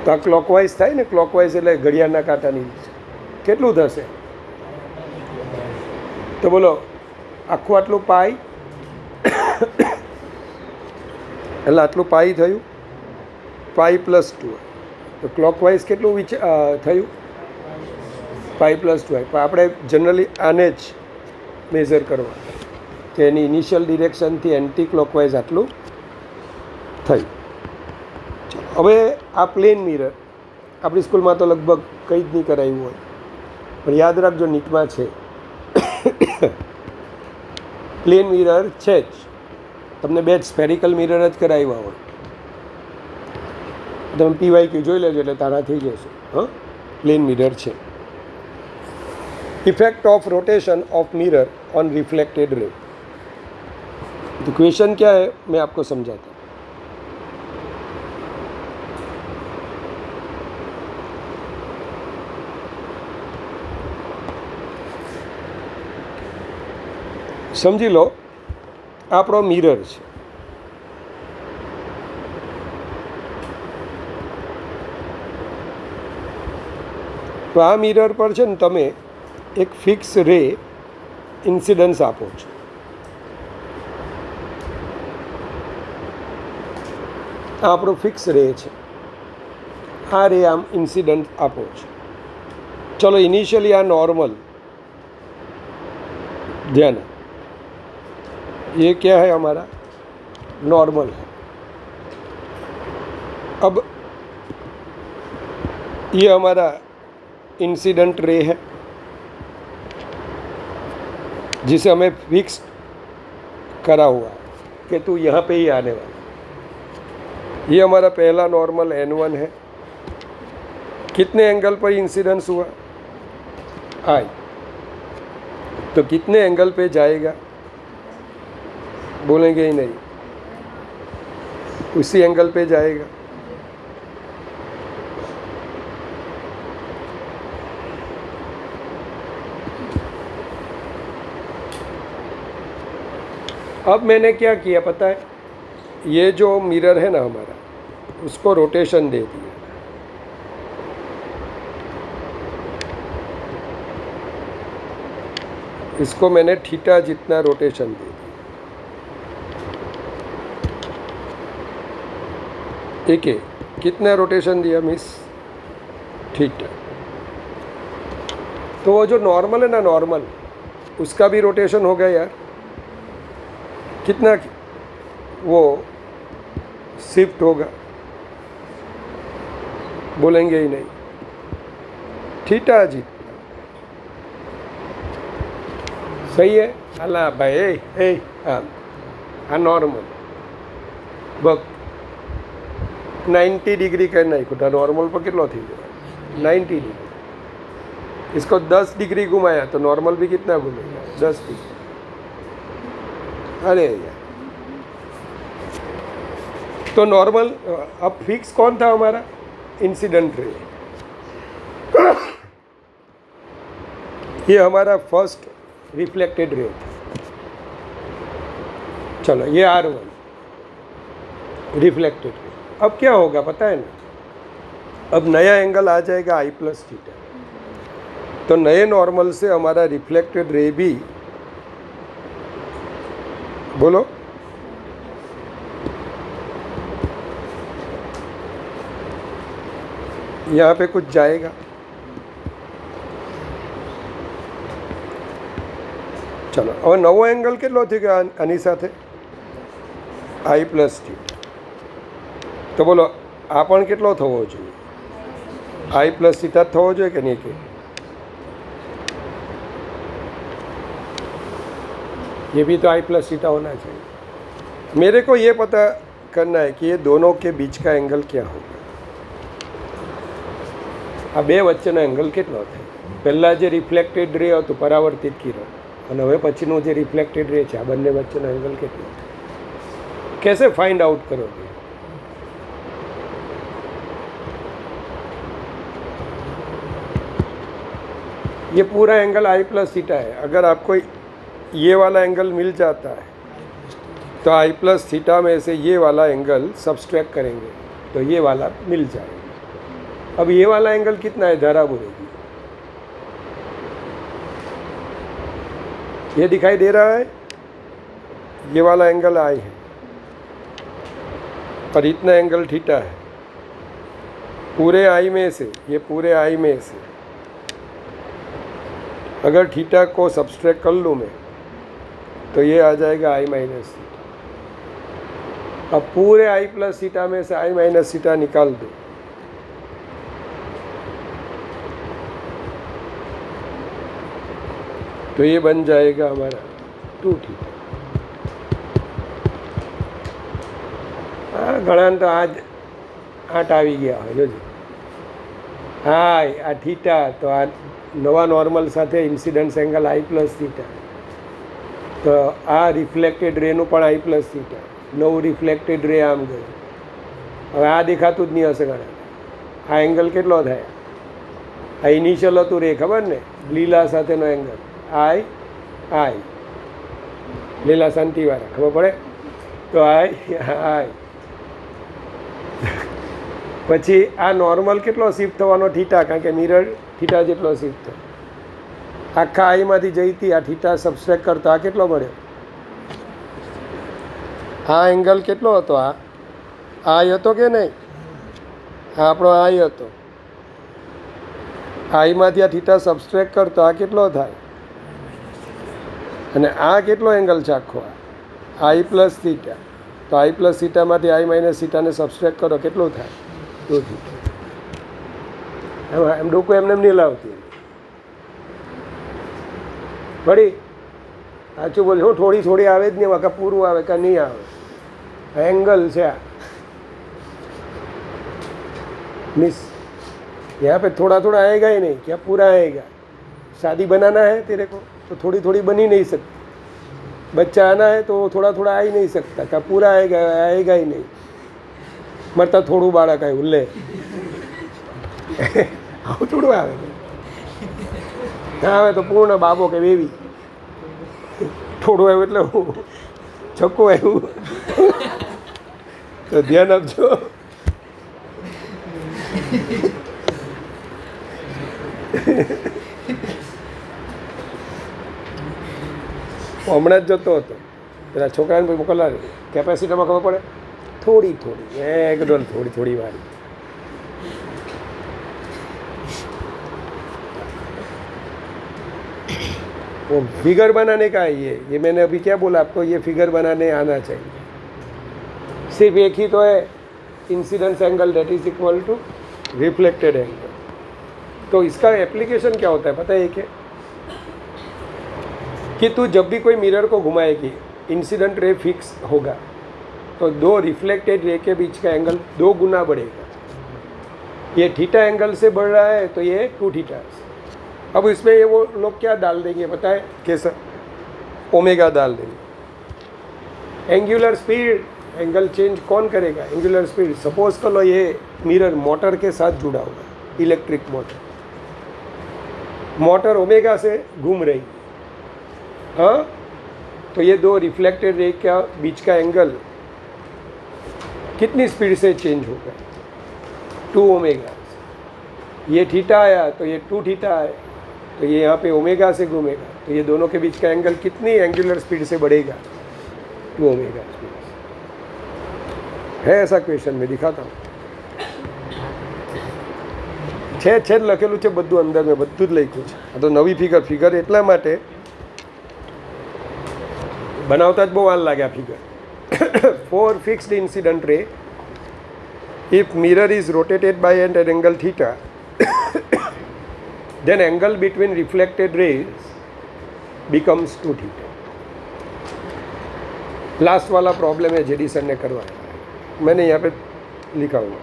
S1: તો આ ક્લોકવાઇઝ થાય ને. ક્લોકવાઇઝ એટલે ઘડિયાળના કાંટાની નીચે કેટલું થશે? તો બોલો, આખું આટલું પાઈ એટલે આટલું પાઈ થયું, પાઈ પ્લસ 2i. તો ક્લોકવાઇઝ કેટલું થયું? Pi plus 2i. પણ આપણે જનરલી આને જ મેઝર કરવા કે એની ઇનિશિયલ ડિરેક્શનથી એન્ટી ક્લોકવાઇઝ આટલું થયું. હવે આ પ્લેન મિરર આપણી સ્કૂલમાં તો લગભગ કંઈ જ નહીં કરાવ્યું હોય, પણ યાદ રાખજો નીટમાં છે. પ્લેન મિરર છે જ. તમને બે સ્ફેરિકલ મિરર જ કરાવ્યા હોય. તમે PYQ જોઈ લેજો એટલે તારા થઈ જશે. હા, પ્લેન મિરર છે. Effect of rotation of mirror on reflected ray. तो क्वेश्चन क्या है मैं आपको समझाता हूँ. समझी लो, આપણો મિરર છે. તો આ મિરર પર છે ને તમે એક ફિક્સ રે ઇન્સિડન્સ આપો છો. આ આપણો ફિક્સ રે છે. આ રે આમ ઇન્સિડન્ટ આપો છો. ચલો ઇનિશિયલી આ नॉर्मल, ध्यान, ये क्या है हमारा? नॉर्मल है. अब ये हमारा इंसिडेंट रे है जिसे हमें फिक्स करा हुआ है कि तू यहाँ पे ही आने वाला. ये हमारा पहला नॉर्मल N1 है. कितने एंगल पर इंसिडेंस हुआ? I. तो कितने एंगल पे जाएगा? बोलेंगे ही नहीं, उसी एंगल पे जाएगा. अब मैंने क्या किया पता है? ये जो मिरर है ना हमारा, उसको रोटेशन दे दिया. इसको मैंने थीटा जितना रोटेशन दे दिया. ठीक है, कितना रोटेशन दिया मिस? थीटा. तो वो जो नॉर्मल है ना, नॉर्मल, उसका भी रोटेशन हो गया यार. कितना वो शिफ्ट होगा? बोलेंगे ही नहीं. थीटा जितना. सही है? अल्लाह भाई हाँ नॉर्मल बग 90 डिग्री करना ही खुटा. नॉर्मल पर कितना थी? 90 डिग्री. इसको 10 डिग्री घुमाया तो नॉर्मल भी कितना घूमेगा? 10 डिग्री. अरे यार, तो नॉर्मल. अब फिक्स कौन था हमारा? Incident ray. ये हमारा फर्स्ट रिफ्लेक्टेड रे था. चलो ये R1 रिफ्लेक्टेड रे. अब क्या होगा पता है ना? अब नया एंगल आ जाएगा I प्लस थीटा. तो नए नॉर्मल से हमारा रिफ्लेक्टेड रे भी, बोलो, यहाँ पे कुछ जाएगा. चलो હવે નવો એંગલ કેટલો થઈ ગયો આની સાથે? I plus theta. તો બોલો આ પણ કેટલો થવો જોઈએ? I પ્લસ થીટા થવો જોઈએ કે નહીં? કે ये भी तो आई प्लस थीटा होना चाहिए। मेरे को ये पता करना है कि ये दोनों के बीच का एंगल क्या होगा। આ બે વચ્ચેનો એંગલ કેટલો થાય? પહેલાં જે રિફ્લેક્ટેડ રે હતું પરાવર્તિત કિરણ અને હવે પછીનું જે રિફ્લેક્ટેડ રે છે, આ બંને વચ્ચેનો એંગલ કેટલો થાય? कैसे फाइंड आउट करोगे? ये पूरा एंगल आई प्लस थीटा है। अगर आपको ये वाला एंगल मिल जाता है तो आई प्लस थीटा में से ये वाला एंगल सब्सट्रैक्ट करेंगे तो ये वाला मिल जाएगा। अब ये वाला एंगल कितना है? धारा बोलेगी, ये दिखाई दे रहा है, ये वाला एंगल आई है और इतना एंगल थीटा है। पूरे आई में से, ये पूरे आई में से अगर थीटा को सब्सट्रैक्ट कर लूँ मैं तो ये आ जाएगा आई माइनस थीटा। अब पूरे आई प्लस थीटा में से आई माइनस थीटा निकाल दो तो ये बन जाएगा हमारा 2 थीटा। हाँ घણા तो आज 8 આવી ગયા હોય જોજો। હા આ થીટા તો આ નવા નોર્મલ સાથે ઇન્સિડન્સ એંગલ आई પ્લસ થીટા, તો આ રિફ્લેક્ટેડ રેનું પણ आई પ્લસ થીટા, નવું રિફ્લેક્ટેડ રે આમ ગયું। હવે આ દેખાતું જ નહીં હશે ઘણા। આ એંગલ કેટલો થાય? આ ઇનિશિયલ હતું રે, ખબર ને, લીલા સાથેનો એંગલ आई आई લીલા શાંતિવાળા, ખબર પડે? તો आई आई પછી આ નોર્મલ કેટલો શિફ્ટ થવાનો? થીટા, કારણ કે મિરર થીટા જેટલો શિફ્ટ થાય। આખા આઈમાંથી જઈતી આ થીટા સબસ્ટ્રેક્ટ કરતો આ કેટલો મળ્યો? આ એંગલ કેટલો હતો? આ આઈ હતો કે નહીં? આ આપણો આઈ હતો। આઈમાંથી આ થીટા સબસ્ટ્રેક્ટ કરતો આ કેટલો થાય? અને આ કેટલો એંગલ છે આખો? आई प्लस थीटा। तो आई प्लस थीटाમાંથી आई माइनस थीटाને સબસ્ટ્રેક્ટ કરો, કેટલું થાય? 2 थीटा। એમ ડોકું એમને નહીં લાવતી પડી। સાચું બોલ, હું થોડી થોડી આવે જ નહીં, કાં પૂરું આવે કાં નહીં આવે। एंगल છે આ मिस, यहाँ पे थोड़ा थोड़ा आएगा ही नहीं, क्या पूरा आएगा? शादी बनाना है तेरे को तो थोड़ी थोड़ी बन ही नहीं सकती। बच्चा आना है तो थोड़ा थोड़ा आ ही नहीं सकता, क्या पूरा आएगा? आएगा ही नहीं। मरता थोड़ू बाळक है उल्ले આવું થોડું આવે? ના આવે તો પૂર્ણ બાબો કે બેબી। થોડું આવ્યું એટલે હું છક્કું આવ્યું તો ધ્યાન આપજો। હમણાં જ જતો હતો પેલા છોકરાને ભાઈ મોકલા, કેપેસિટીમાં ખબર પડે? થોડી થોડી એકદમ થોડી થોડી વાળી। वो फिगर बनाने का है ये मैंने अभी क्या बोला आपको, ये फिगर बनाने आना चाहिए। सिर्फ एक ही तो है incidence angle that is equal to reflected angle. तो इसका एप्लीकेशन क्या होता है पता है? क्या कि तू जब भी कोई मिरर को घुमाएगी इंसिडेंट रे फिक्स होगा तो 2 रिफ्लेक्टेड रे के बीच का एंगल 2 गुना बढ़ेगा। ये थीटा एंगल से बढ़ रहा है तो ये 2 थीटा। अब इसमें ये वो लोग क्या डाल देंगे पता है कैसा? ओमेगा डाल देंगे। एंगुलर स्पीड, एंगल चेंज कौन करेगा? Angular speed. सपोज कर लो ये मिरर मोटर के साथ जुड़ा हुआ है, इलेक्ट्रिक मोटर, मोटर ओमेगा से घूम रही, हाँ, तो ये 2 रिफ्लेक्टेड रे का बीच का एंगल कितनी स्पीड से चेंज होगा? 2 ओमेगा। ये थीटा आया तो ये 2 थीटा आया, तो ये यहाँ पे ओमेगा से घूमेगा, तो ये दोनों के बीच का एंगल कितनी एंगुलर स्पीड से बढ़ेगा? 2 ओमेगा स्पीड है। ऐसा क्वेश्चन में दिखाता हूँ, छेद लखेलू है बधु अंदर में, बधु ज लख्યું છે। आ तो नवी फिगर एटला माटे बनावता ज बहु वार लागे आ figure. For fixed incident ray if mirror is rotated by an angle theta then angle between reflected rays becomes 2 theta. Last वाला प्रॉब्लम है जेडी सर ने करवाया है, मैंने यहाँ पे लिखा हुआ।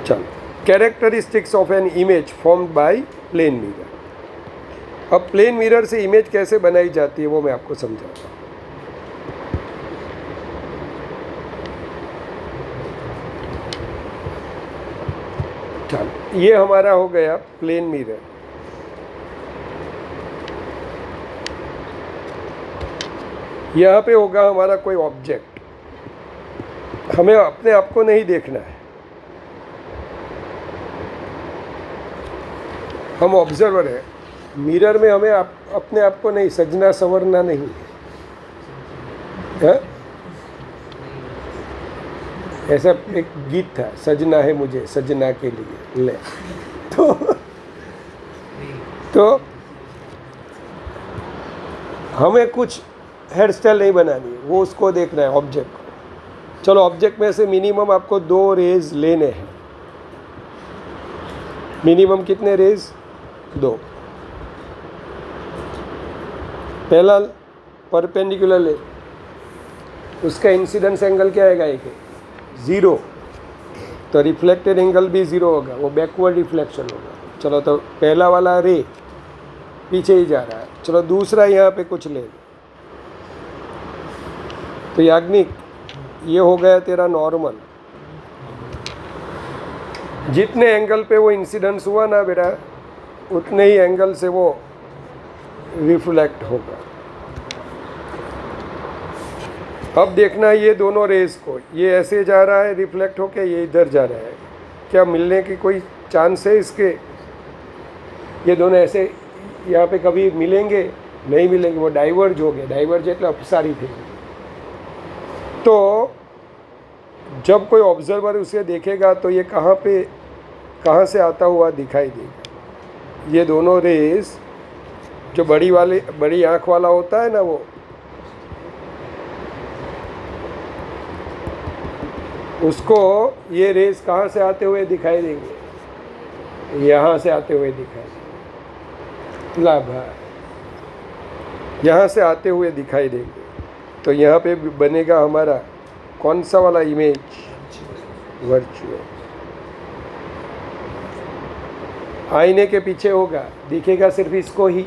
S1: चलो, characteristics of an image formed by plane mirror. अब प्लेन मिरर से इमेज कैसे बनाई जाती है वो मैं आपको समझाता हूँ। चलो, ये हमारा हो गया प्लेन मिरर। यहाँ पे होगा हमारा कोई ऑब्जेक्ट, हमें अपने आप को नहीं देखना है, हम ऑब्जर्वर हैं। मिरर में हमें अपने आप को नहीं सजना संवरना नहीं है। ऐसा एक गीत था, सजना है मुझे सजना के लिए ले। तो हमें कुछ हेयर स्टाइल नहीं बनानी है, वो उसको देखना है ऑब्जेक्ट को। चलो, ऑब्जेक्ट में से मिनिमम आपको 2 रेज लेने हैं। मिनिमम कितने रेज? 2। पहला परपेंडिकुलर ले, उसका इंसिडेंस एंगल क्या आएगा? 0। तो रिफ्लेक्टेड एंगल भी 0 होगा, वो बैकवर्ड रिफ्लेक्शन होगा। चलो, तो पहला वाला रे पीछे ही जा रहा है। चलो, दूसरा यहाँ पे कुछ ले, तो याग्निक ये हो गया तेरा नॉर्मल। जितने एंगल पे वो इंसिडेंस हुआ ना बेटा, उतने ही एंगल से वो रिफ्लेक्ट होगा। अब देखना ये दोनों रेस को, ये ऐसे जा रहा है रिफ्लेक्ट होके, ये इधर जा रहा है, क्या मिलने की कोई चांस है इसके? ये दोनों ऐसे यहाँ पे कभी मिलेंगे? नहीं मिलेंगे, वो डाइवर्ज हो गए। डाइवर्ज એટલે अपसारी थी। तो जब कोई ऑब्जर्वर उसे देखेगा तो ये कहाँ से आता हुआ दिखाई देगा। ये दोनों रेस, जो बड़ी आँख वाला होता है ना, वो उसको ये रेस कहाँ से आते हुए दिखाई देंगे? यहाँ से आते हुए दिखाई देंगे। लाभ, यहाँ से आते हुए दिखाई देंगे। तो यहाँ पे बनेगा हमारा कौन सा वाला इमेज? वर्चुअल। आईने के पीछे होगा, दिखेगा सिर्फ इसको ही,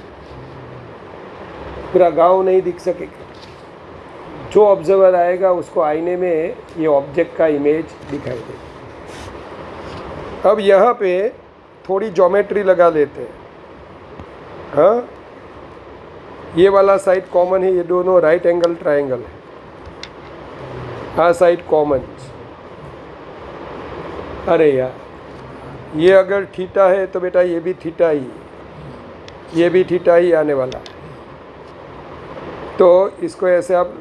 S1: पूरा गांव नहीं दिख सकेगा। जो ऑब्जर्वर आएगा उसको आईने में ये ऑब्जेक्ट का इमेज दिखाई देगा। अब यहाँ पे थोड़ी ज्योमेट्री लगा लेते हैं। हाँ, ये वाला साइड कॉमन है, ये दोनों राइट एंगल ट्रायंगल है। हाँ, साइड कॉमन। अरे यार, ये अगर थीटा है तो बेटा ये भी थीटा ही, ये भी थीटा ही आने वाला है। तो इसको ऐसे आप,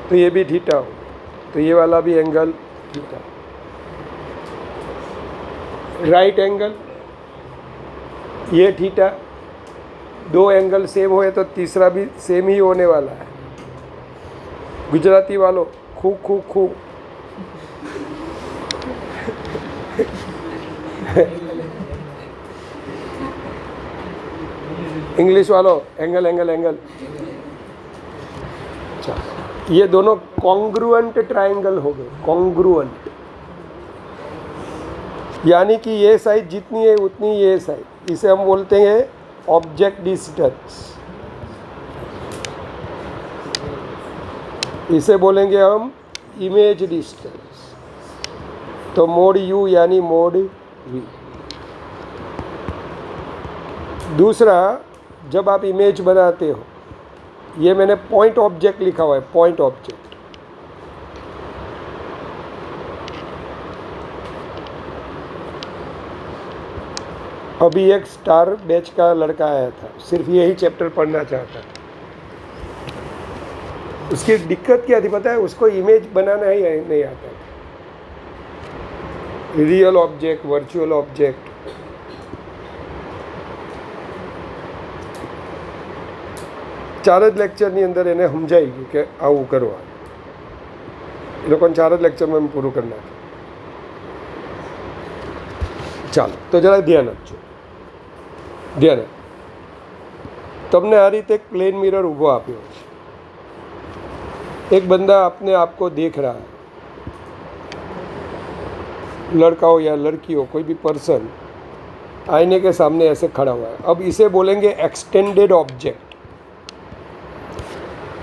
S1: तो ये भी थीटा हो, तो ये वाला भी एंगल थीटा। राइट एंगल, ये थीटा, 2 एंगल सेम हुए तो तीसरा भी सेम ही होने वाला है। गुजराती वालों, खू खू खू। इंग्लिश वालों, एंगल एंगल एंगल। अच्छा, ये दोनों कॉन्ग्रुएंट ट्रायंगल हो गए। कॉन्ग्रुएंट यानी कि ये साइड जितनी है उतनी ये साइड, इसे हम बोलते हैं ऑब्जेक्ट डिस्टेंस। इसे बोलेंगे हम इमेज डिस्टेंस। तो मोड यू यानी मोड वी। दूसरा, जब आप इमेज बनाते हो, ये मैंने पॉइंट ऑब्जेक्ट लिखा हुआ है, पॉइंट ऑब्जेक्ट। अभी एक स्टार बैच का लड़का आया था, सिर्फ यही चैप्टर पढ़ना चाहता था। उसकी दिक्कत क्या थी पता है? उसको इमेज बनाना ही नहीं आता था। Real object, virtual object. चार ज लेक्चરની અંદર એને સમજાઈ ગયું કે આવું કરવા। એ લોકોને 4 જ લેક્ચરમાં પૂરું કરી નાખ્યું। ચાલો, તો જરા ધ્યાન આપજો। ધ્યાન, તમને આ રીતે એક પ્લેન મિરર ઊભો આપ્યો છે। एक बंदा अपने आप को देख रहा है, लड़का हो या लड़की हो, कोई भी पर्सन आईने के सामने ऐसे खड़ा हुआ है। अब इसे बोलेंगे एक्सटेंडेड ऑब्जेक्ट।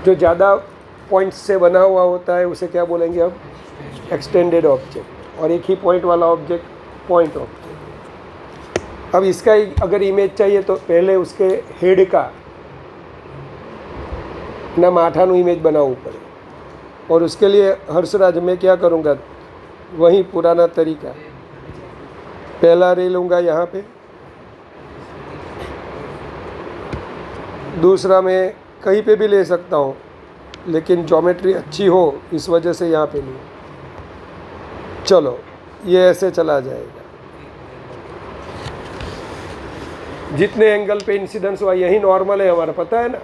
S1: जो ज़्यादा पॉइंट्स से बना हुआ होता है उसे क्या बोलेंगे अब? Extended object. और एक ही पॉइंट वाला ऑब्जेक्ट पॉइंट ऑब्जेक्ट। अब इसका अगर इमेज चाहिए तो पहले उसके हेड का ना माठाનું इमेज बनावવું पड़े। और उसके लिए हर्षराज मैं क्या करूँगा, वही पुराना तरीका, पहला रे लूँगा यहाँ पे, दूसरा मैं कहीं पे भी ले सकता हूँ, लेकिन ज्योमेट्री अच्छी हो इस वजह से यहाँ पे लूँ। चलो ये ऐसे चला जाएगा। जितने एंगल पे इंसिडेंस हुआ यही नॉर्मल है हमारा, पता है ना।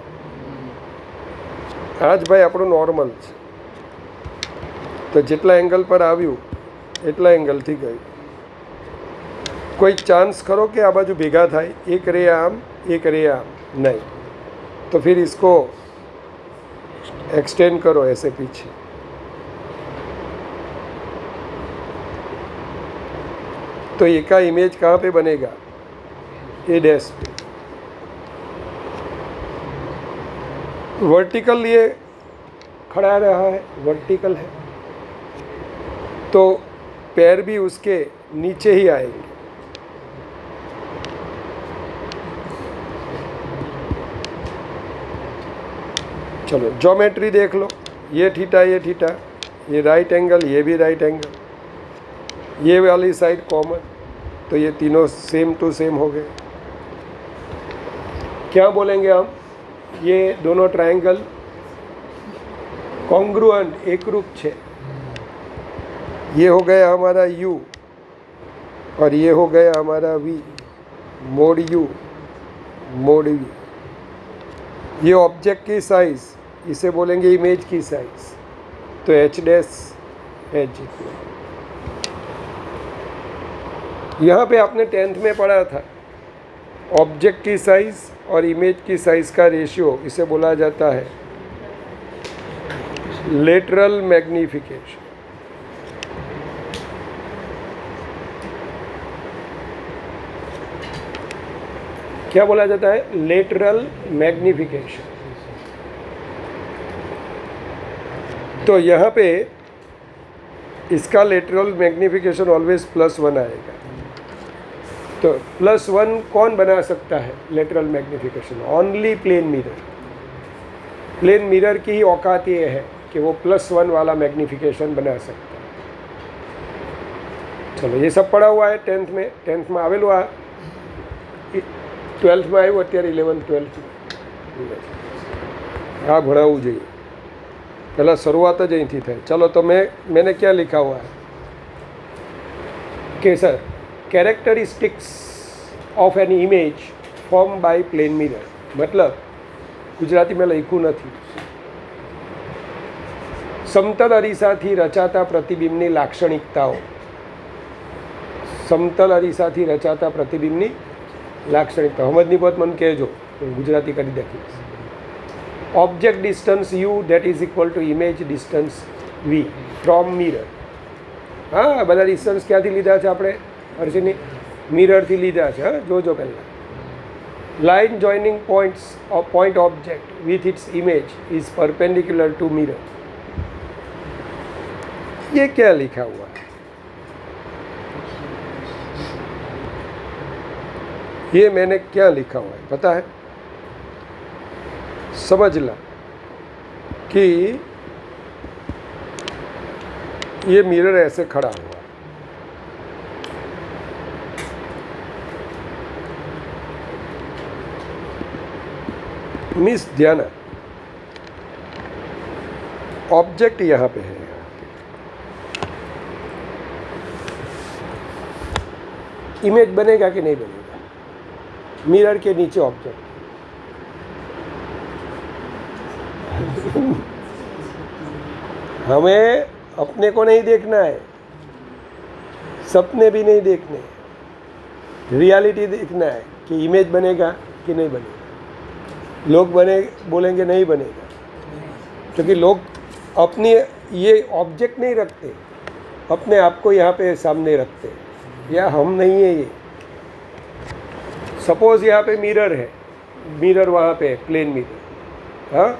S1: आज भाई આપણું नॉर्मल છે, तो જેટલા એંગલ પર આવ્યું એટલા એંગલથી ગયું। કોઈ ચાન્સ ખરો કે આ બાજુ ભેગા થાય, એક રે આમ એક રે આમ? नहीं। तो फिर इसको एक्सटेंड करो ऐसे पीछे। तो ये का इमेज कहाँ पे बनेगा? ए डैश पे। वर्टिकल ये खड़ा रहा है, वर्टिकल है, तो पैर भी उसके नीचे ही आएंगे। चलो ज्योमेट्री देख लो, ये थीटा, ये थीटा, ये राइट एंगल, ये भी राइट एंगल, ये वाली साइड कॉमन, तो ये तीनों सेम टू सेम हो गए। क्या बोलेंगे हम? ये दोनों ट्रायंगल कॉन्ग्रुएंट, एक रूप छे। ये हो गया हमारा u और ये हो गया हमारा v, mode u mode v। ये ऑब्जेक्ट की साइज, इसे बोलेंगे इमेज की साइज, तो h डैश h। यहाँ पे आपने 10th में पढ़ा था, ऑब्जेक्ट की साइज और इमेज की साइज का रेशियो, इसे बोला जाता है लेटरल मैग्निफिकेशन। क्या बोला जाता है? Lateral magnification. तो यहाँ पे इसका लेटरल मैग्निफिकेशन ऑलवेज +1 आएगा। तो +1 कौन बना सकता है lateral magnification? Only plane mirror. Plane mirror की ही औकात ये है कि वो +1 वाला मैग्निफिकेशन बना सकता है। चलो ये सब पढ़ा हुआ है 10th में। 10th में आवेલું आ, 12th में આવ્યું, અત્યારે 11th 12th આ ભણાવવું જોઈએ। પહેલાં શરૂઆત જ અહીંથી થાય। ચલો તો मैंने क्या लिखा हुआ है कि sir characteristics of an image form by plane mirror. मतलब गुजराती में लख्યું નથી। समतल अरीसाथी रचाता प्रतिबिंबनी लाक्षणिकताओं। समतल अरीसाथी रचाता प्रतिबिंबनी लाक्षणिकता समझनी बात मन कहजो, गुजराती कर देखीश। Object distance u that is equal to image distance v from mirror। हाँ બધા डिस्टन्स क्यांथी लीधा छे आपणे हर्षिनी? मिरर थी लीधा छे। हाँ जोजो पहला। Line joining points of point object with its image is perpendicular to mirror. ये क्या लिखा हुआ है? ये मैंने क्या लिखा हुआ है पता है? समझ ला कि ये मिरर ऐसे खड़ा हुआ है, मिस ध्यान, ऑब्जेक्ट यहाँ पे है। इमेज बनेगा कि नहीं बनेगा? मिरर के नीचे ऑब्जेक्ट। हमें अपने को नहीं देखना है, सपने भी नहीं देखने, रियलिटी देखना है कि इमेज बनेगा कि नहीं बनेगा। लोग बोलेंगे नहीं बनेगा, क्योंकि लोग अपनी ये ऑब्जेक्ट नहीं रखते, अपने आप को यहाँ पे सामने रखते, या हम नहीं है ये। सपोज यहाँ पे मिरर है, मिरर वहाँ पे है, प्लेन मिरर, हाँ,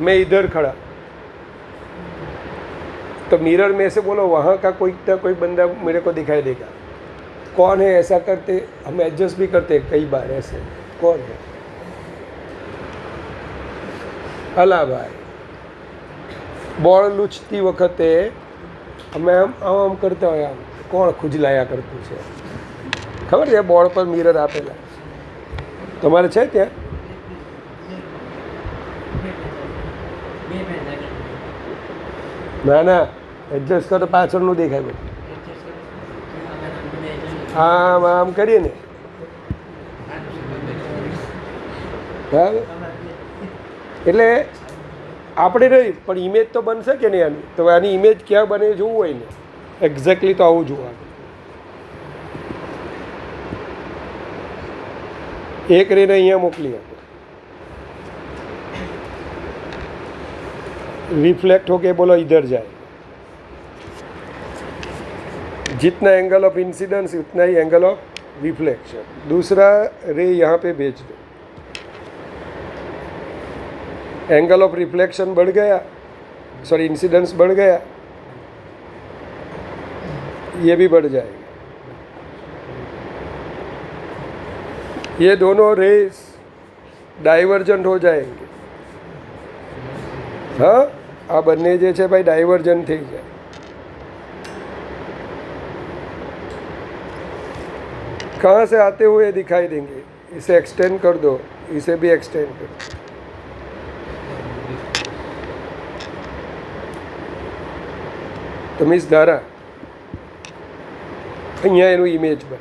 S1: मैं इधर खड़ा, तो मिरर में से बोलो वहाँ का कोई ना कोई बंदा मेरे को दिखाई देगा। कौन है ऐसा करते? हम एडजस्ट भी करते हैं कई बार ऐसे। कौन है? अला भाई, બોળ લૂછતી વખતે અમે આમ કરતા હોય, આમ કોણ ખુજલાયા કરતું છે? ખબર છે? બોળ પર મિરર આપેલા તમારે છે ત્યાં? ના ના, એડજસ્ટ કરો, પાછળનું દેખાય બધું, આમ આમ કરીએ ને, બરાબર? એટલે આપણે નહીં, પણ ઇમેજ તો બનશે કે નહીં આની? તો આની ઇમેજ ક્યાં બને જોવું હોય ને, એક્ઝેક્ટલી તો આવું જોવાનું. એક રેને અહીંયા મોકલી આપો, रिफ्लेक्ट होके बोलो इधर जाए, जितना एंगल ऑफ इंसिडेंस उतना ही एंगल ऑफ रिफ्लेक्शन. दूसरा रे यहाँ पे भेज दो, एंगल ऑफ रिफ्लेक्शन बढ़ गया, सॉरी इंसिडेंस बढ़ गया, ये भी बढ़ जाएगा. ये दोनों रेस डाइवर्जेंट हो जाएंगे. हाँ, आ बने जे छे भाई डाइवर्जेंट थी जाए. कहाँ से आते हुए दिखाई देंगे? इसे एक्सटेंड कर दो, इसे भी एक्सटेंड कर दो. तो मीन्स धारा અહીંયા એનું ઇમેજ બને.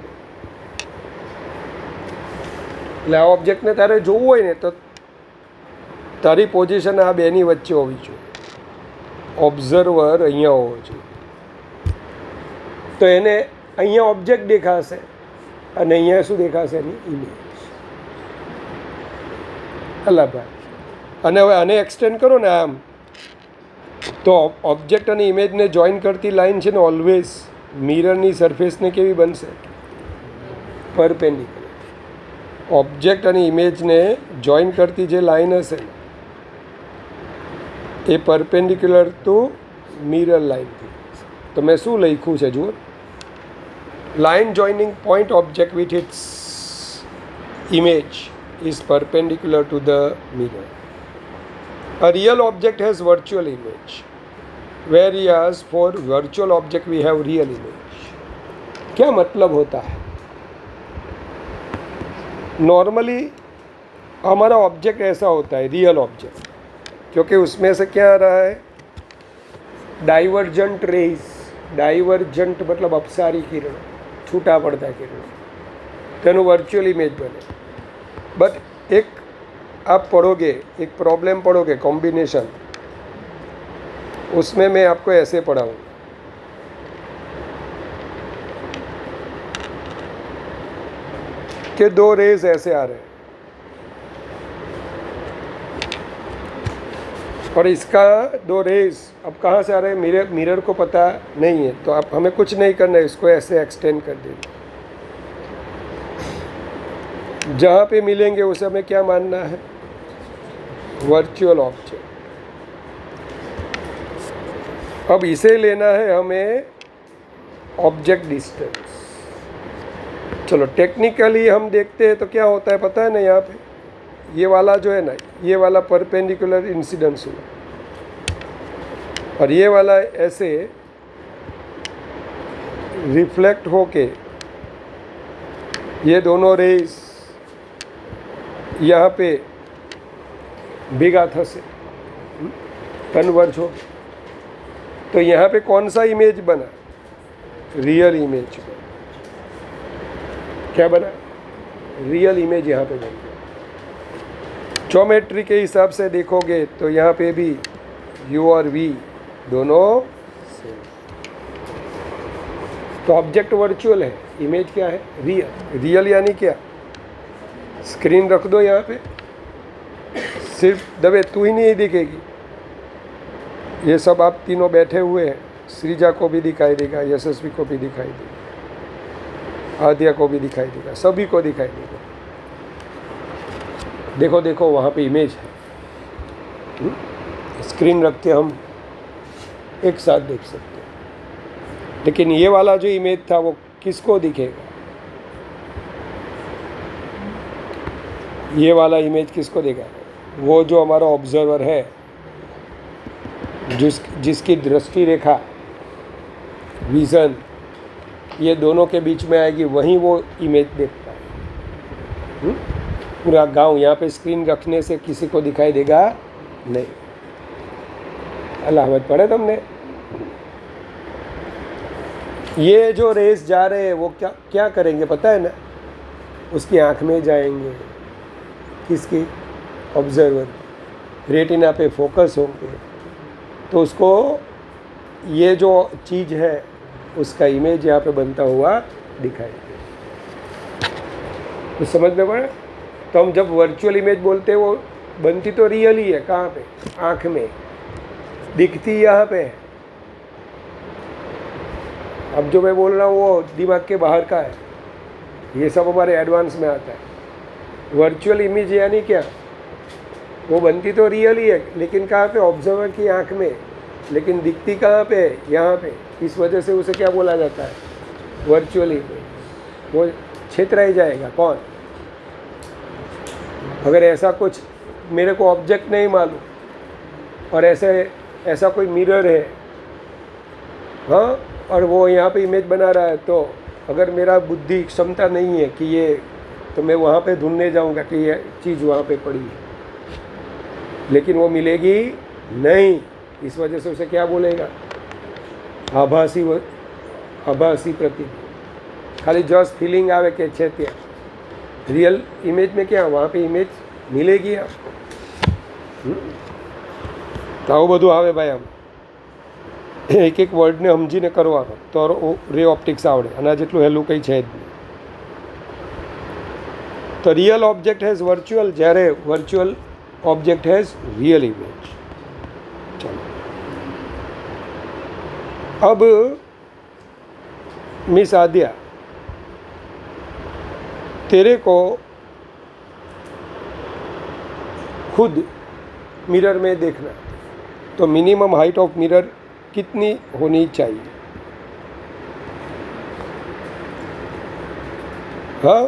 S1: એટલે આ ઓબ્જેક્ટને તારે જોવું હોય ને તો તારી પોઝિશન આ બેની વચ્ચે હોવી જોઈએ. ઓબ્ઝર્વર અહીંયા હોવો જોઈએ, તો એને અહીંયા ઓબ્જેક્ટ દેખાશે અને અહીંયા શું દેખાશે? એની ઇમેજ. અલા ભાઈ, અને હવે આને એક્સટેન્ડ કરો ને આમ, તો ઓબ્જેક્ટ અને ઇમેજને જોઈન કરતી લાઈન છે ને ઓલવેઝ મિરરની સરફેસને કેવી બનશે? પરપેન્ડિક્યુલર. ઓબ્જેક્ટ અને ઇમેજને જોઈન કરતી જે લાઈન હશે ને એ પરપેન્ડિક્યુલર ટુ મિરર લાઈન થઈ. તો મેં શું લખ્યું છે જુઓ, line joining point object with it's image is perpendicular to the mirror. A real object has virtual image, whereas for virtual object we have real image. क्या मतलब होता है? नॉर्मली हमारा ऑब्जेक्ट ऐसा होता है, रियल ऑब्जेक्ट, क्योंकि उसमें से क्या आ रहा है? Divergent raise. डाइवर्जेंट मतलब अपसारी किरण, छूटा पड़ता किरण, तेनु वर्चुअल इमेज बने. बट एक आप पढ़ोगे, एक प्रॉब्लम पढ़ोगे कॉम्बिनेशन, उसमें मैं आपको ऐसे पढ़ाऊँगा कि दो रेज ऐसे आ रहे हैं और इसका दो रेज अब कहाँ से आ रहे हैं मिरर को पता नहीं है, तो आप हमें कुछ नहीं करना है, इसको ऐसे एक्सटेंड कर देंगे. जहाँ पे मिलेंगे उसे हमें क्या मानना है? Virtual object. अब इसे लेना है हमें ऑब्जेक्ट डिस्टेंस. चलो टेक्निकली हम देखते हैं तो क्या होता है पता है ना? यहाँ पे ये वाला जो है ना, ये वाला परपेंडिकुलर इंसिडेंस हुआ और ये वाला ऐसे रिफ्लेक्ट होके ये दोनों रेज यहाँ पे ભેગા થશે, કન્વર્જ हो. तो यहाँ पे कौन सा इमेज बना? रियल इमेज बना. क्या बना? रियल इमेज यहाँ पे बन गया. ज्योमेट्री के हिसाब से देखोगे तो यहाँ पे भी u और v दोनों सेम. तो ऑब्जेक्ट वर्चुअल है, इमेज क्या है? रियल. रियल यानी क्या? स्क्रीन रख दो यहाँ पे, सिर्फ दबे तू ही नहीं दिखेगी, ये सब आप तीनों बैठे हुए हैं, सृजा को भी दिखाई देगा, यशस्वी को भी दिखाई देगा, आद्या को भी दिखाई देगा, सभी को दिखाई देगा। देखो देखो वहाँ पे इमेज है, स्क्रीन रख के हम एक साथ देख सकते हैं। लेकिन ये वाला जो इमेज था वो किसको दिखेगा? ये वाला इमेज किसको देगा? वो जो हमारा ऑब्जर्वर है, जिसकी दृष्टि रेखा, विज़न, ये दोनों के बीच में आएगी, वहीं वो इमेज देखता है। पूरा गांव यहाँ पे स्क्रीन रखने से किसी को दिखाई देगा नहीं। अल्लाह पढ़े तुमने? ये जो रेस जा रहे हैं वो क्या क्या करेंगे पता है ना? उसकी आँख में जाएंगे, किसकी? ऑब्जर्वर। रेटिना पे फोकस होंगे, तो उसको ये जो चीज़ है उसका इमेज यहाँ पे बनता हुआ दिखाई दे। तो समझ में पड़ा? तो हम जब वर्चुअल इमेज बोलते हैं वो बनती तो रियल ही है। कहाँ पे? आँख में। दिखती यहाँ पे है। अब जो मैं बोल रहा हूँ वो दिमाग के बाहर का है। ये सब हमारे एडवांस में आता है। वर्चुअल इमेज यानी क्या? वो बनती तो रियल ही है, लेकिन कहाँ पे? ऑब्जर्वर की आँख में। लेकिन दिखती कहाँ पे? यहाँ पे। इस वजह से उसे क्या बोला जाता है? Virtual image. वो क्षेत्र रह जाएगा। कौन? अगर ऐसा कुछ मेरे को ऑब्जेक्ट नहीं मालूम और ऐसा कोई मिरर है, हाँ, और वो यहाँ पे इमेज बना रहा है, तो अगर मेरा बुद्धि क्षमता नहीं है कि ये, तो मैं वहाँ पे ढूंढने जाऊँगा कि ये चीज़ वहाँ पे पड़ी है, लेकिन वो मिलेगी नहीं। इस वजह से उसे क्या बोलेगा? आभासी प्रतीक। खाली जस्ट फीलिंग आवे के छे त्या। रियल इमेज में क्या? वहाँ पे इमेज मिलेगी आपको। तो આવું બધું આવે ભાઈ। આમ એક એક વર્ડને સમજીને કરવાનો તો રે ઓપ્ટિક્સ આવડે, અને આ જેટલું હેલું કંઈ છે જ નહીં। તો રિયલ ઓબ્જેક્ટ હેઝ વર્ચ્યુઅલ, જ્યારે virtual object has real image. चलो अब मिस आद्या, तेरे को खुद मिरर में देखना, तो मिनिमम हाइट ऑफ मिरर कितनी होनी चाहिए? हाँ,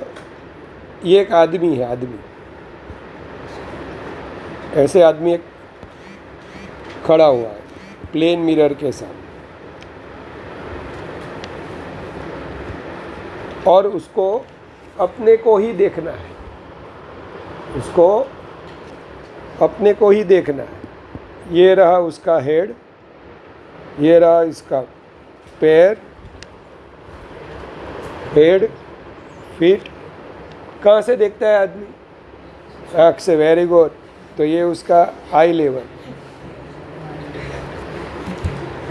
S1: ये एक आदमी है, आदमी ऐसे आदमी एक खड़ा हुआ है प्लेन मिरर के साथ, और उसको अपने को ही देखना है। उसको अपने को ही देखना है। ये रहा उसका हेड, ये रहा इसका पैर, हेड, फीट। कहाँ से देखता है आदमी? आँख से। Very good. तो ये उसका आई लेवल,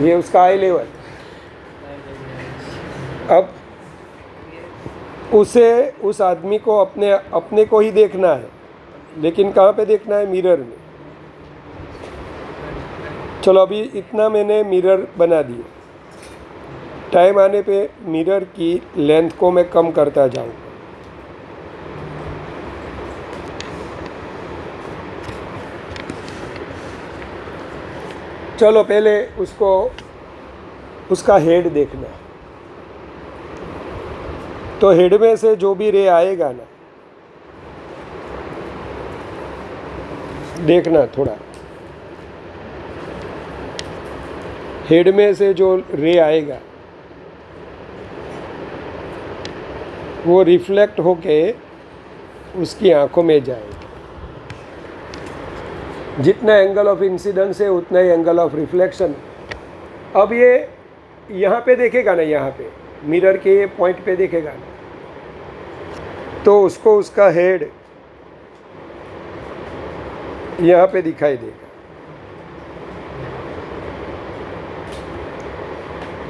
S1: ये उसका आई लेवल। अब उस आदमी को अपने को ही देखना है, लेकिन कहाँ पे देखना है? मिरर में। चलो अभी इतना मैंने मिरर बना दिए। टाइम आने पे मिरर की लेंथ को मैं कम करता जाऊँगा। चलो पहले उसका हेड देखना। तो हेड में से जो भी रे आएगा ना, देखना थोड़ा। हेड में से जो रे आएगा वो रिफ्लेक्ट होके उसकी आंखों में जाएगा। जितना एंगल ऑफ इंसिडेंस है उतना ही एंगल ऑफ रिफ्लेक्शन। अब ये यहाँ पे देखेगा ना, यहाँ पे मिरर के ये पॉइंट पे देखेगा ना, तो उसको उसका हेड यहाँ पे दिखाई देगा।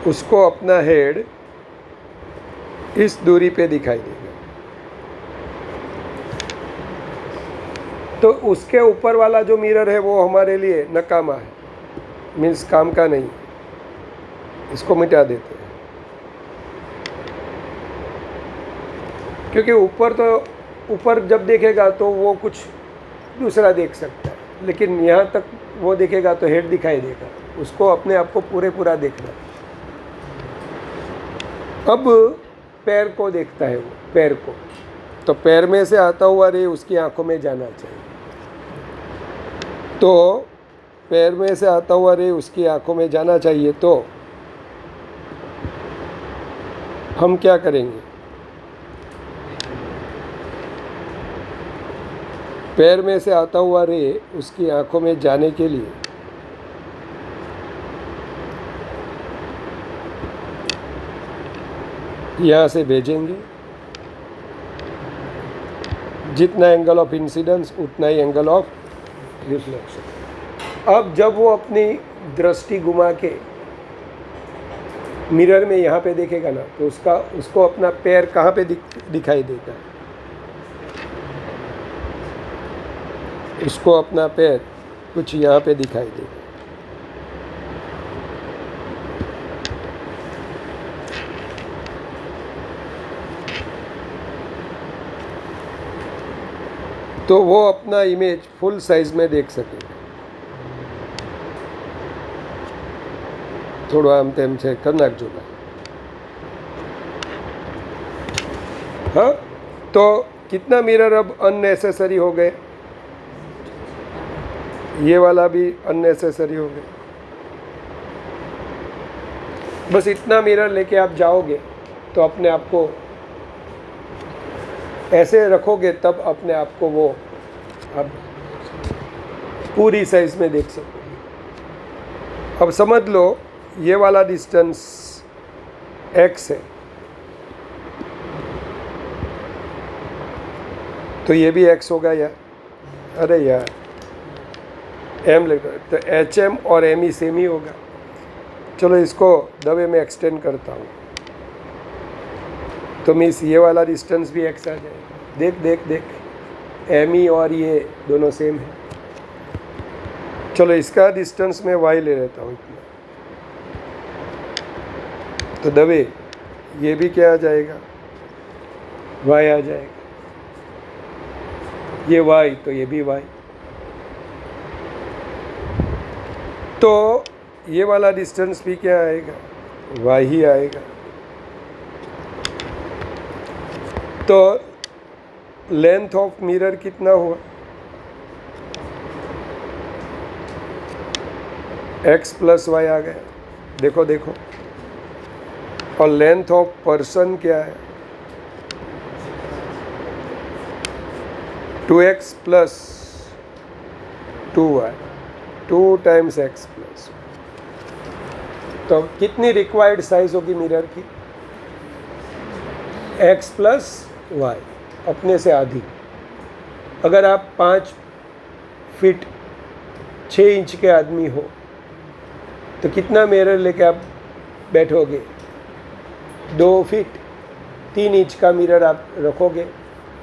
S1: उसको अपना हेड इस दूरी पे दिखाई देगा। तो उसके ऊपर वाला जो मिरर है वो हमारे लिए नकामा है, मीन्स काम का नहीं, इसको मिटा देते हैं। क्योंकि ऊपर जब देखेगा तो वो कुछ दूसरा देख सकता है, लेकिन यहाँ तक वो देखेगा तो हेड दिखाई देगा, उसको अपने आप को पूरा देखना है। अब पैर को देखता है वो, पैर को, तो पैर में से आता हुआ रे उसकी आंखों में जाना चाहिए। तो पैर में से आता हुआ रे उसकी आंखों में जाना चाहिए, तो हम क्या करेंगे? पैर में से आता हुआ रे उसकी आंखों में जाने के लिए यहाँ से भेजेंगे। जितना एंगल ऑफ इंसिडेंस उतना ही एंगल ऑफ रिफ्लेक्शन। अब जब वो अपनी दृष्टि घुमा के मिरर में यहाँ पे देखेगा ना, तो उसको अपना पैर कहाँ पे दिखाई देता है? उसको अपना पैर कुछ यहाँ पे दिखाई देगा। तो वो अपना इमेज फुल साइज में देख सकेगा। थोड़ा आम तेम से कर नाखजो। हाँ, तो कितना मिरर अब अननेसेसरी हो गए, ये वाला भी अननेसेसरी हो गया। बस इतना मिरर लेके आप जाओगे तो अपने आप को ऐसे रखोगे, तब अपने आप को वो अब पूरी साइज में देख सकोगे। अब समझ लो ये वाला डिस्टेंस x है, तो ये भी x होगा यार। अरे यार m लिखा, तो HM और ME सेम ही होगा। चलो इसको दबे में एक्सटेंड करता हूँ, तो मीन्स ये वाला डिस्टेंस भी x आ जाएगा। देख देख देख, ME और ये दोनों सेम है। चलो इसका डिस्टेंस मैं y ले लेता हूँ इतना, तो दबे ये भी क्या आ जाएगा? y आ जाएगा। ये y तो ये भी y। तो ये वाला डिस्टेंस भी क्या आएगा? y ही आएगा। तो लेंथ ऑफ मिरर कितना हुआ? x प्लस y आ गया। देखो देखो। और लेंथ ऑफ पर्सन क्या है? 2x plus 2y, 2 times x plus. तो कितनी रिक्वायर्ड साइज होगी मिरर की? x प्लस y, अपने से आधी। अगर आप 5 फीट 6 इंच के आदमी हो तो कितना मिरर लेके आप बैठोगे? 2 फीट 3 इंच का मिरर आप रखोगे,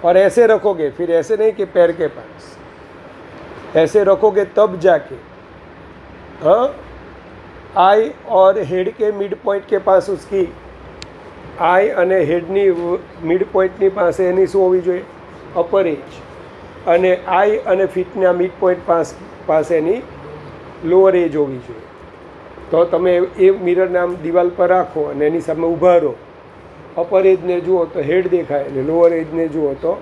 S1: और ऐसे रखोगे, फिर ऐसे नहीं कि पैर के पास, ऐसे रखोगे तब जाके हाँ आई और हेड के मिड पॉइंट के पास उसकी आई અને હેડની મિડ પોઈન્ટની પાસે એની શું હોવી જોઈએ? અપર એજ, અને આઈ અને ફીટના મિડ પોઈન્ટ પાસે એની લોઅર એજ હોવી જોઈએ। તો તમે એ મિરરને આમ દિવાલ પર રાખો અને એની સામે ઊભા રહો, અપર એજને જુઓ તો હેડ દેખાય અને લોઅર એજને જુઓ તો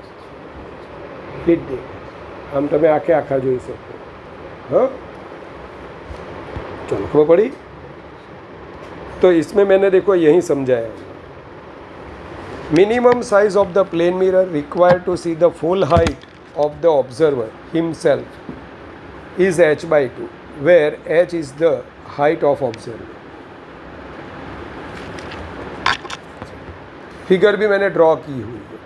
S1: ફીટ દેખાય। આમ તમે આખે આખા જોઈ શકો। हाँ, चलो खबर पड़ी। तो इसमें मैंने देखो यही समझाया। Minimum size of the plane mirror required to see the full height of the observer himself is h by 2, where h is the height of observer। Figure भी मैंने ड्रॉ की हुई है।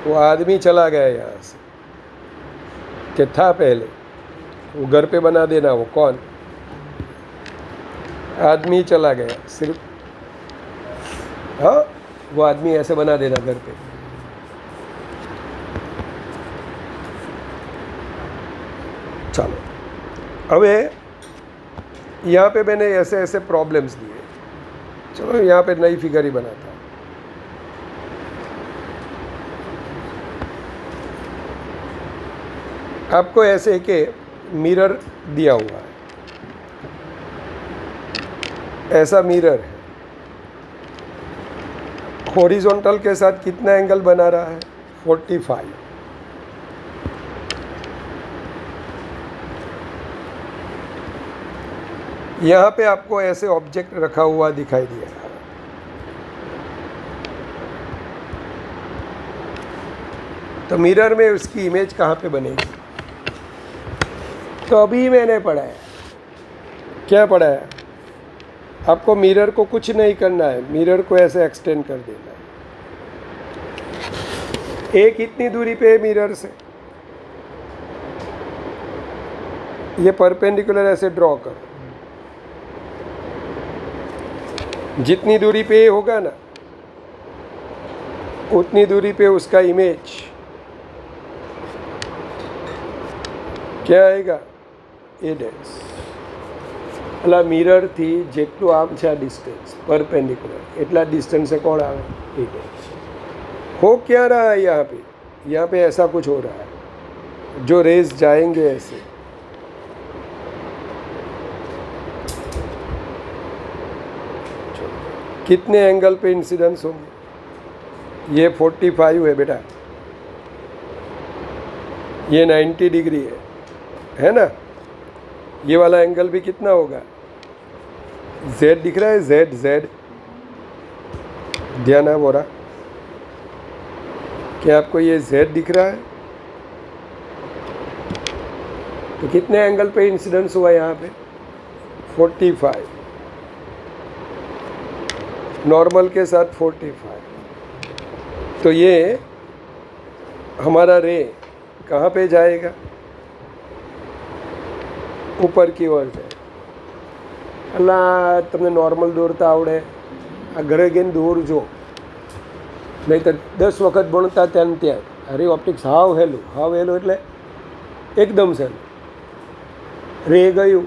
S1: वो आदमी चला गया यहाँ से, कि था पहले, वो घर पे बना देना। वो कौन आदमी चला गया? सिर्फ हाँ, वो आदमी ऐसे बना देना घर पे। હવે यहाँ पे मैंने ऐसे ऐसे प्रॉब्लम्स दिए, चलो यहाँ पे नई फिगर ही बनाता हूँ। आपको ऐसे कि मिरर दिया हुआ है, ऐसा मिरर है, हॉरिजॉन्टल के साथ कितना एंगल बना रहा है? 45। यहाँ पे आपको ऐसे ऑब्जेक्ट रखा हुआ दिखाई दिया, तो मिरर में उसकी इमेज कहाँ पे बनेगी? तो अभी मैंने पढ़ाया, क्या पढ़ाया? आपको मिरर को कुछ नहीं करना है, मिरर को ऐसे एक्सटेंड कर देना है। एक इतनी दूरी पे है मिरर से, ये परपेंडिकुलर ऐसे ड्रॉ करो। जितनी दूरी पे होगा ना, उतनी दूरी पे उसका इमेज क्या आएगा? ए डैश। એટલે મિરરથી જેટલું આમ છે આ ડિસ્ટન્સ પરપેન્ડિकुलर, એટલા ડિસ્ટન્સે કોણ આવે? ए डैश। हो क्या रहा है यहाँ पे ऐसा कुछ हो रहा है, जो रेज जाएंगे ऐसे, कितने एंगल पे इंसिडेंस होंगे? ये 45 है बेटा, ये 90 डिग्री है ना? ये वाला एंगल भी कितना होगा? Z दिख रहा है, Z ध्यान है बोरा, क्या आपको ये Z दिख रहा है? तो कितने एंगल पे इंसिडेंस हुआ यहाँ पे? 45, नॉर्मल के साथ 45। तो ये हमारा रे कहाँ पे जाएगा? ऊपर की ओर जाए। अल्लाह તમને નોર્મલ દોરતા આવડે, આ ઘરે ગઈને દોરજો, નહીં તો 10 વખત ભણતા ત્યાં ત્યાં અરે ઓપ્ટિક્સ હાવ હેલું એટલે એકદમ સહેલું। રે ગયું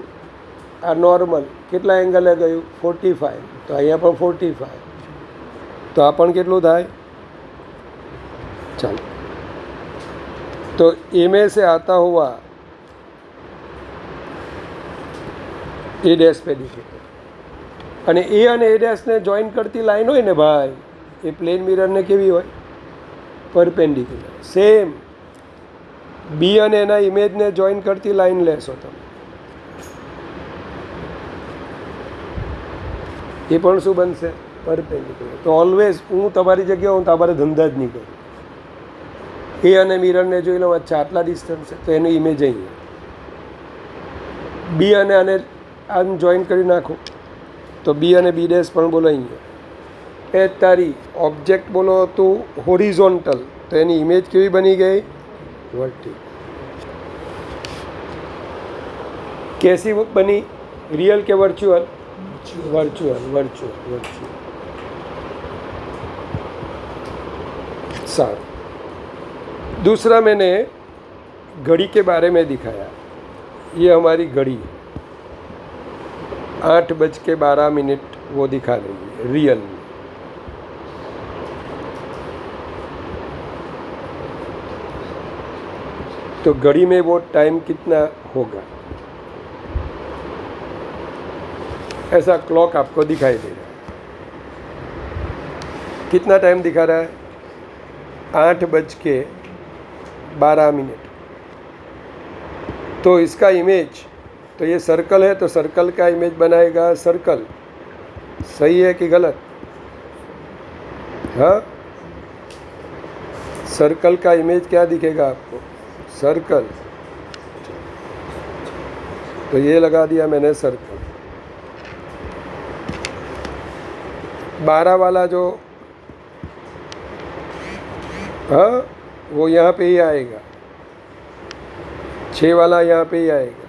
S1: આ નોર્મલ કેટલા એંગલે ગયું? 45, તો અહીંયા પણ 45, તો આ પણ કેટલું થાય? ચાલો, तो ए में से आता हुआ ए डैश पे दिखेगा, અને એ અને એ ડેશને જોઈન કરતી લાઈન હોય ને ભાઈ, એ પ્લેન મિરરને કેવી હોય? પરપેન્ડિક્યુલર। સેમ બી અને એના ઇમેજને જોઈન કરતી લાઈન લેશો તમે, એ પણ શું બનશે? પરપેન્ડિક્યુલર। તો ઓલવેઝ હું તમારી જગ્યાએ હું તમારે ધંધા જ નહીં કરું, એ અને મિરરને જોઈ લો, અચ્છા આટલા ડિસ્ટન્સ છે તો એનું ઇમેજ અહીંયા, બી અને આને આમ જોઈન કરી નાખો તો બી અને બી ડેશ પણ બોલો અહીંયા। એ તારી ઓબ્જેક્ટ બોલો હતું હોરિઝોન્ટલ, તો એની ઇમેજ કેવી બની ગઈ? વર્ટિકલ। कैसी बनी? रियल के वर्चुअल? वर्चुअल। सार दूसरा मैंने घड़ी के बारे में दिखाया, ये हमारी घड़ी 8:12 वो दिखा रही है रियल में। तो घड़ी में वो टाइम कितना होगा, ऐसा क्लॉक आपको दिखाई दे रहा है। कितना टाइम दिखा रहा है? 8:12। तो इसका इमेज, तो ये सर्कल है तो सर्कल का इमेज बनाएगा सर्कल। सही है कि गलत? हाँ, सर्कल का इमेज क्या दिखेगा आपको? सर्कल। तो ये लगा दिया मैंने सर्कल। 12 वाला जो, हाँ, वो यहाँ पे ही आएगा। 6 वाला यहाँ पे ही आएगा।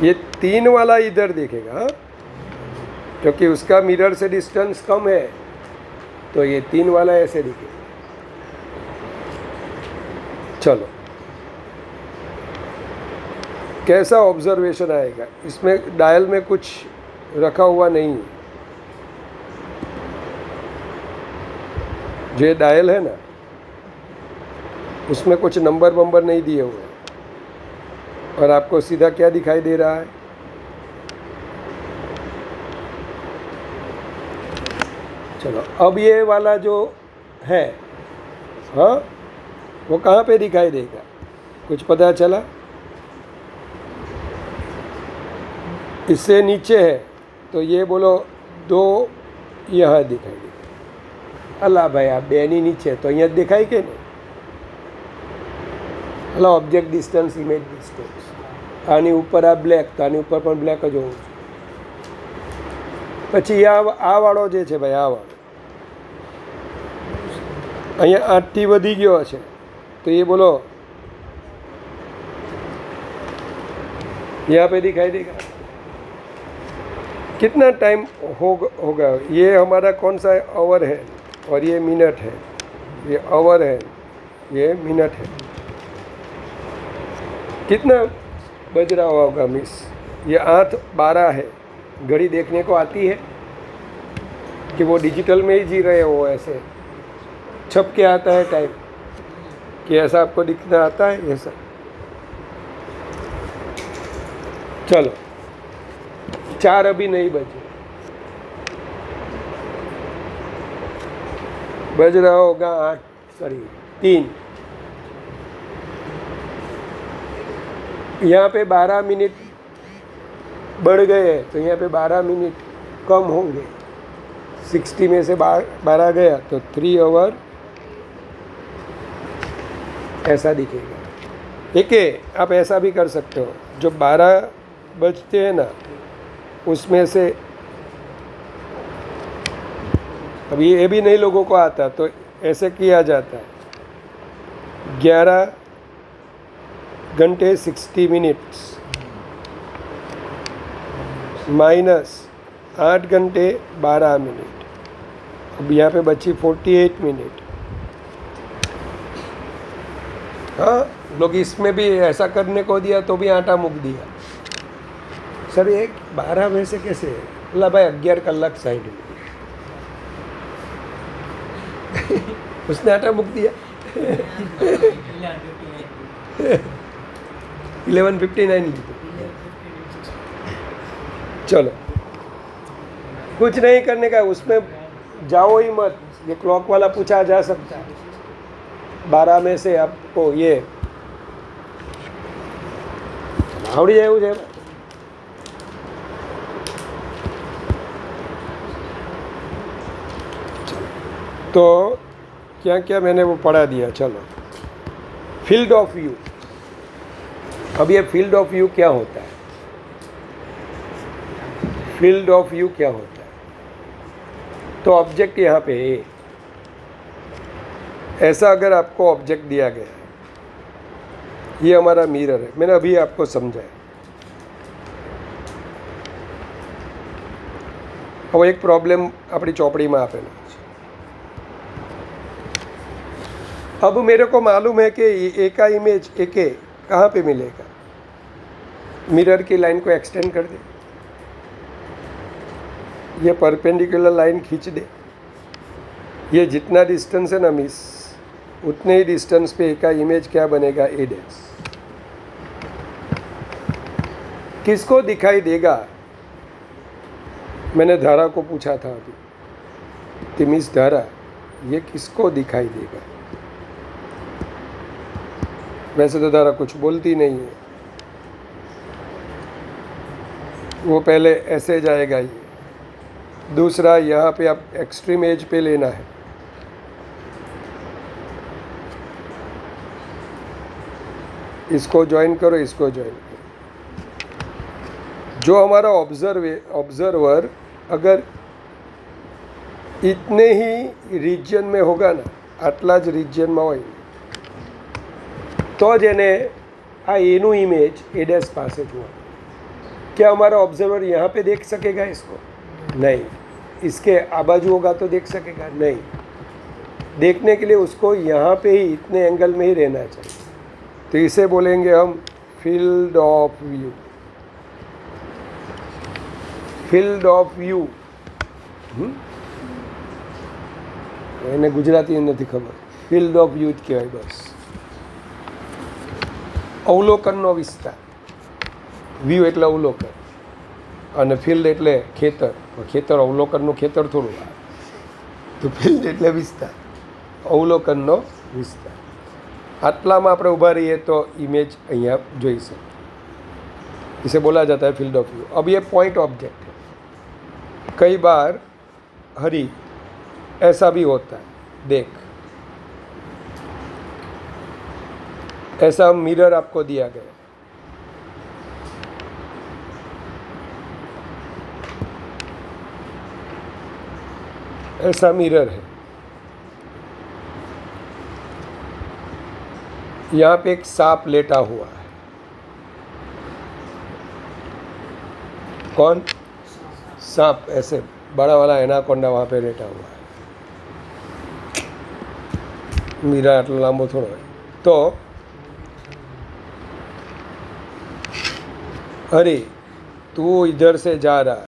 S1: ये 3 वाला इधर दिखेगा, हाँ? क्योंकि उसका मिरर से डिस्टेंस कम है, तो ये 3 वाला ऐसे दिखेगा। चलो, कैसा ऑब्जर्वेशन आएगा? इसमें डायल में कुछ रखा हुआ नहीं है। जो डायल है ना, उसमें कुछ नंबर वंबर नहीं दिए हुए हैं। और आपको सीधा क्या दिखाई दे रहा है? चलो, अब ये वाला जो है, हाँ, वो कहाँ पे दिखाई देगा? कुछ पता चला? इससे नीचे है तो ये बोलो 2 यहाँ दिखाई देगा। अल्लाह भाई, आप बेनी नीचे तो અહીંયા દેખાય કે નહીં? અલા ઓબ્જેક્ટ ડિસ્ટન્સ, ઇમેજ ડિસ્ટન્સ, આની ઉપર આ બ્લેક, તો આની ઉપર પણ બ્લેક જ હોવું છે. પછી આ વાળો જે છે ભાઈ, આ વાળો અહીંયા 8થી વધી ગયો છે તો ये बोलो यहाँ पे दिखाई देगा. कितना टाइम होगा? ये हमारा कौन सा है? आवर है, और ये मिनट है. ये आवर है, ये मिनट है. कितना बज रहा होगा मिस? ये 8:12 है. घड़ी देखने को आती है कि वो डिजिटल में ही जी रहे हो? ऐसे छप के आता है टाइम कि ऐसा आपको दिखना आता है? ऐसा चलो, 4 अभी नहीं बजे, बज रहा होगा 3. यहाँ पे 12 मिनट बढ़ गए हैं तो यहाँ पे 12 मिनट कम होंगे. 60 में से 12 गया तो 3 आवर ऐसा दिखेगा. ठीक है, आप ऐसा भी कर सकते हो. जो 12 बजते हैं ना, उसमें से अभी ये भी नहीं लोगों को आता, तो ऐसे किया जाता है. 11 घंटे 60 मिनट्स माइनस 8 घंटे 12 मिनट. अब यहाँ पे बची 48 मिनट. हाँ, लोग इसमें भी ऐसा करने को दिया तो भी आटा मूक दिया. सर ये 12 में से कैसे? अल्लाह भाई, 11 कलाक 60 मिनट. उसने आटा मूक दिया. 11:59. चलो, कुछ नहीं करने का, उसमें जाओ ही मत. ये क्लॉक वाला पूछा जा सकता है. 12 में से आपको ये आवड़ी जाए है. तो क्या क्या मैंने वो पढ़ा दिया. चलो, फील्ड ऑफ व्यू. अब ये फील्ड ऑफ व्यू क्या होता है? फील्ड ऑफ व्यू क्या होता है? तो ऑब्जेक्ट यहाँ पे है. ऐसा अगर आपको ऑब्जेक्ट दिया गया है, ये हमारा मिरर है. मैंने अभी आपको समझाया. अब एक प्रॉब्लम अपनी चौपड़ी में आपेलो. अब मेरे को मालूम है कि ए का इमेज ए के कहाँ पे मिलेगा. मिरर की लाइन को एक्सटेंड कर दे, ये परपेंडिकुलर लाइन खींच दे. ये जितना डिस्टेंस है ना मिस, उतने ही डिस्टेंस पे ए का इमेज क्या बनेगा? ए डैश. किसको दिखाई देगा? मैंने धारा को पूछा था अभी कि मिस धारा, ये किसको दिखाई देगा? वैसे तो धारा कुछ बोलती नहीं है. वो पहले ऐसे जाएगा. ये दूसरा, यहाँ पे आप एक्सट्रीम एज पे लेना है. इसको ज्वाइन करो, इसको ज्वाइन करो. जो हमारा ऑब्जर्वर अगर इतने ही रीजन में होगा ना, आटला ज रीजन में હોય तो ज એને આ એનું ઇમેજ એ ડેશ પાસે જોવા. क्या हमारा ऑब्जर्वर यहाँ पे देख सकेगा इसको? नहीं. इसके आबाजू होगा तो देख सकेगा? नहीं. देखने के लिए उसको यहाँ पे ही इतने एंगल में ही रहना चाहिए. तो इसे बोलेंगे हम field of view. Field of view. એને ગુજરાતી નથી ખબર. ફિલ્ડ ઓફ વ્યૂ જ કહેવાય બસ. અવલોકનનો વિસ્તાર. વ્યૂ એટલે અવલોકન અને ફિલ્ડ એટલે ખેતર. ખેતર અવલોકનનું ખેતર થોડું આવે. તો ફિલ્ડ એટલે વિસ્તાર, અવલોકનનો વિસ્તાર. આટલામાં આપણે ઊભા રહીએ તો इमेज અહીંયા જોઈ सकते. इसे बोला जाता है फील्ड ऑफ व्यू. अब ये पॉइंट ऑब्जेक्ट है. कई बार हरी ऐसा भी होता है, देख ऐसा मिरर आपको दिया गया, ऐसा मिरर है. यहाँ पे एक सांप लेटा हुआ है. कौन? सांप. ऐसे बड़ा वाला एनाकोंडा वहाँ पे लेटा हुआ है. मीरा आटलो लांबो थोड़ो है. तो अरे तू इधर से जा रहा है,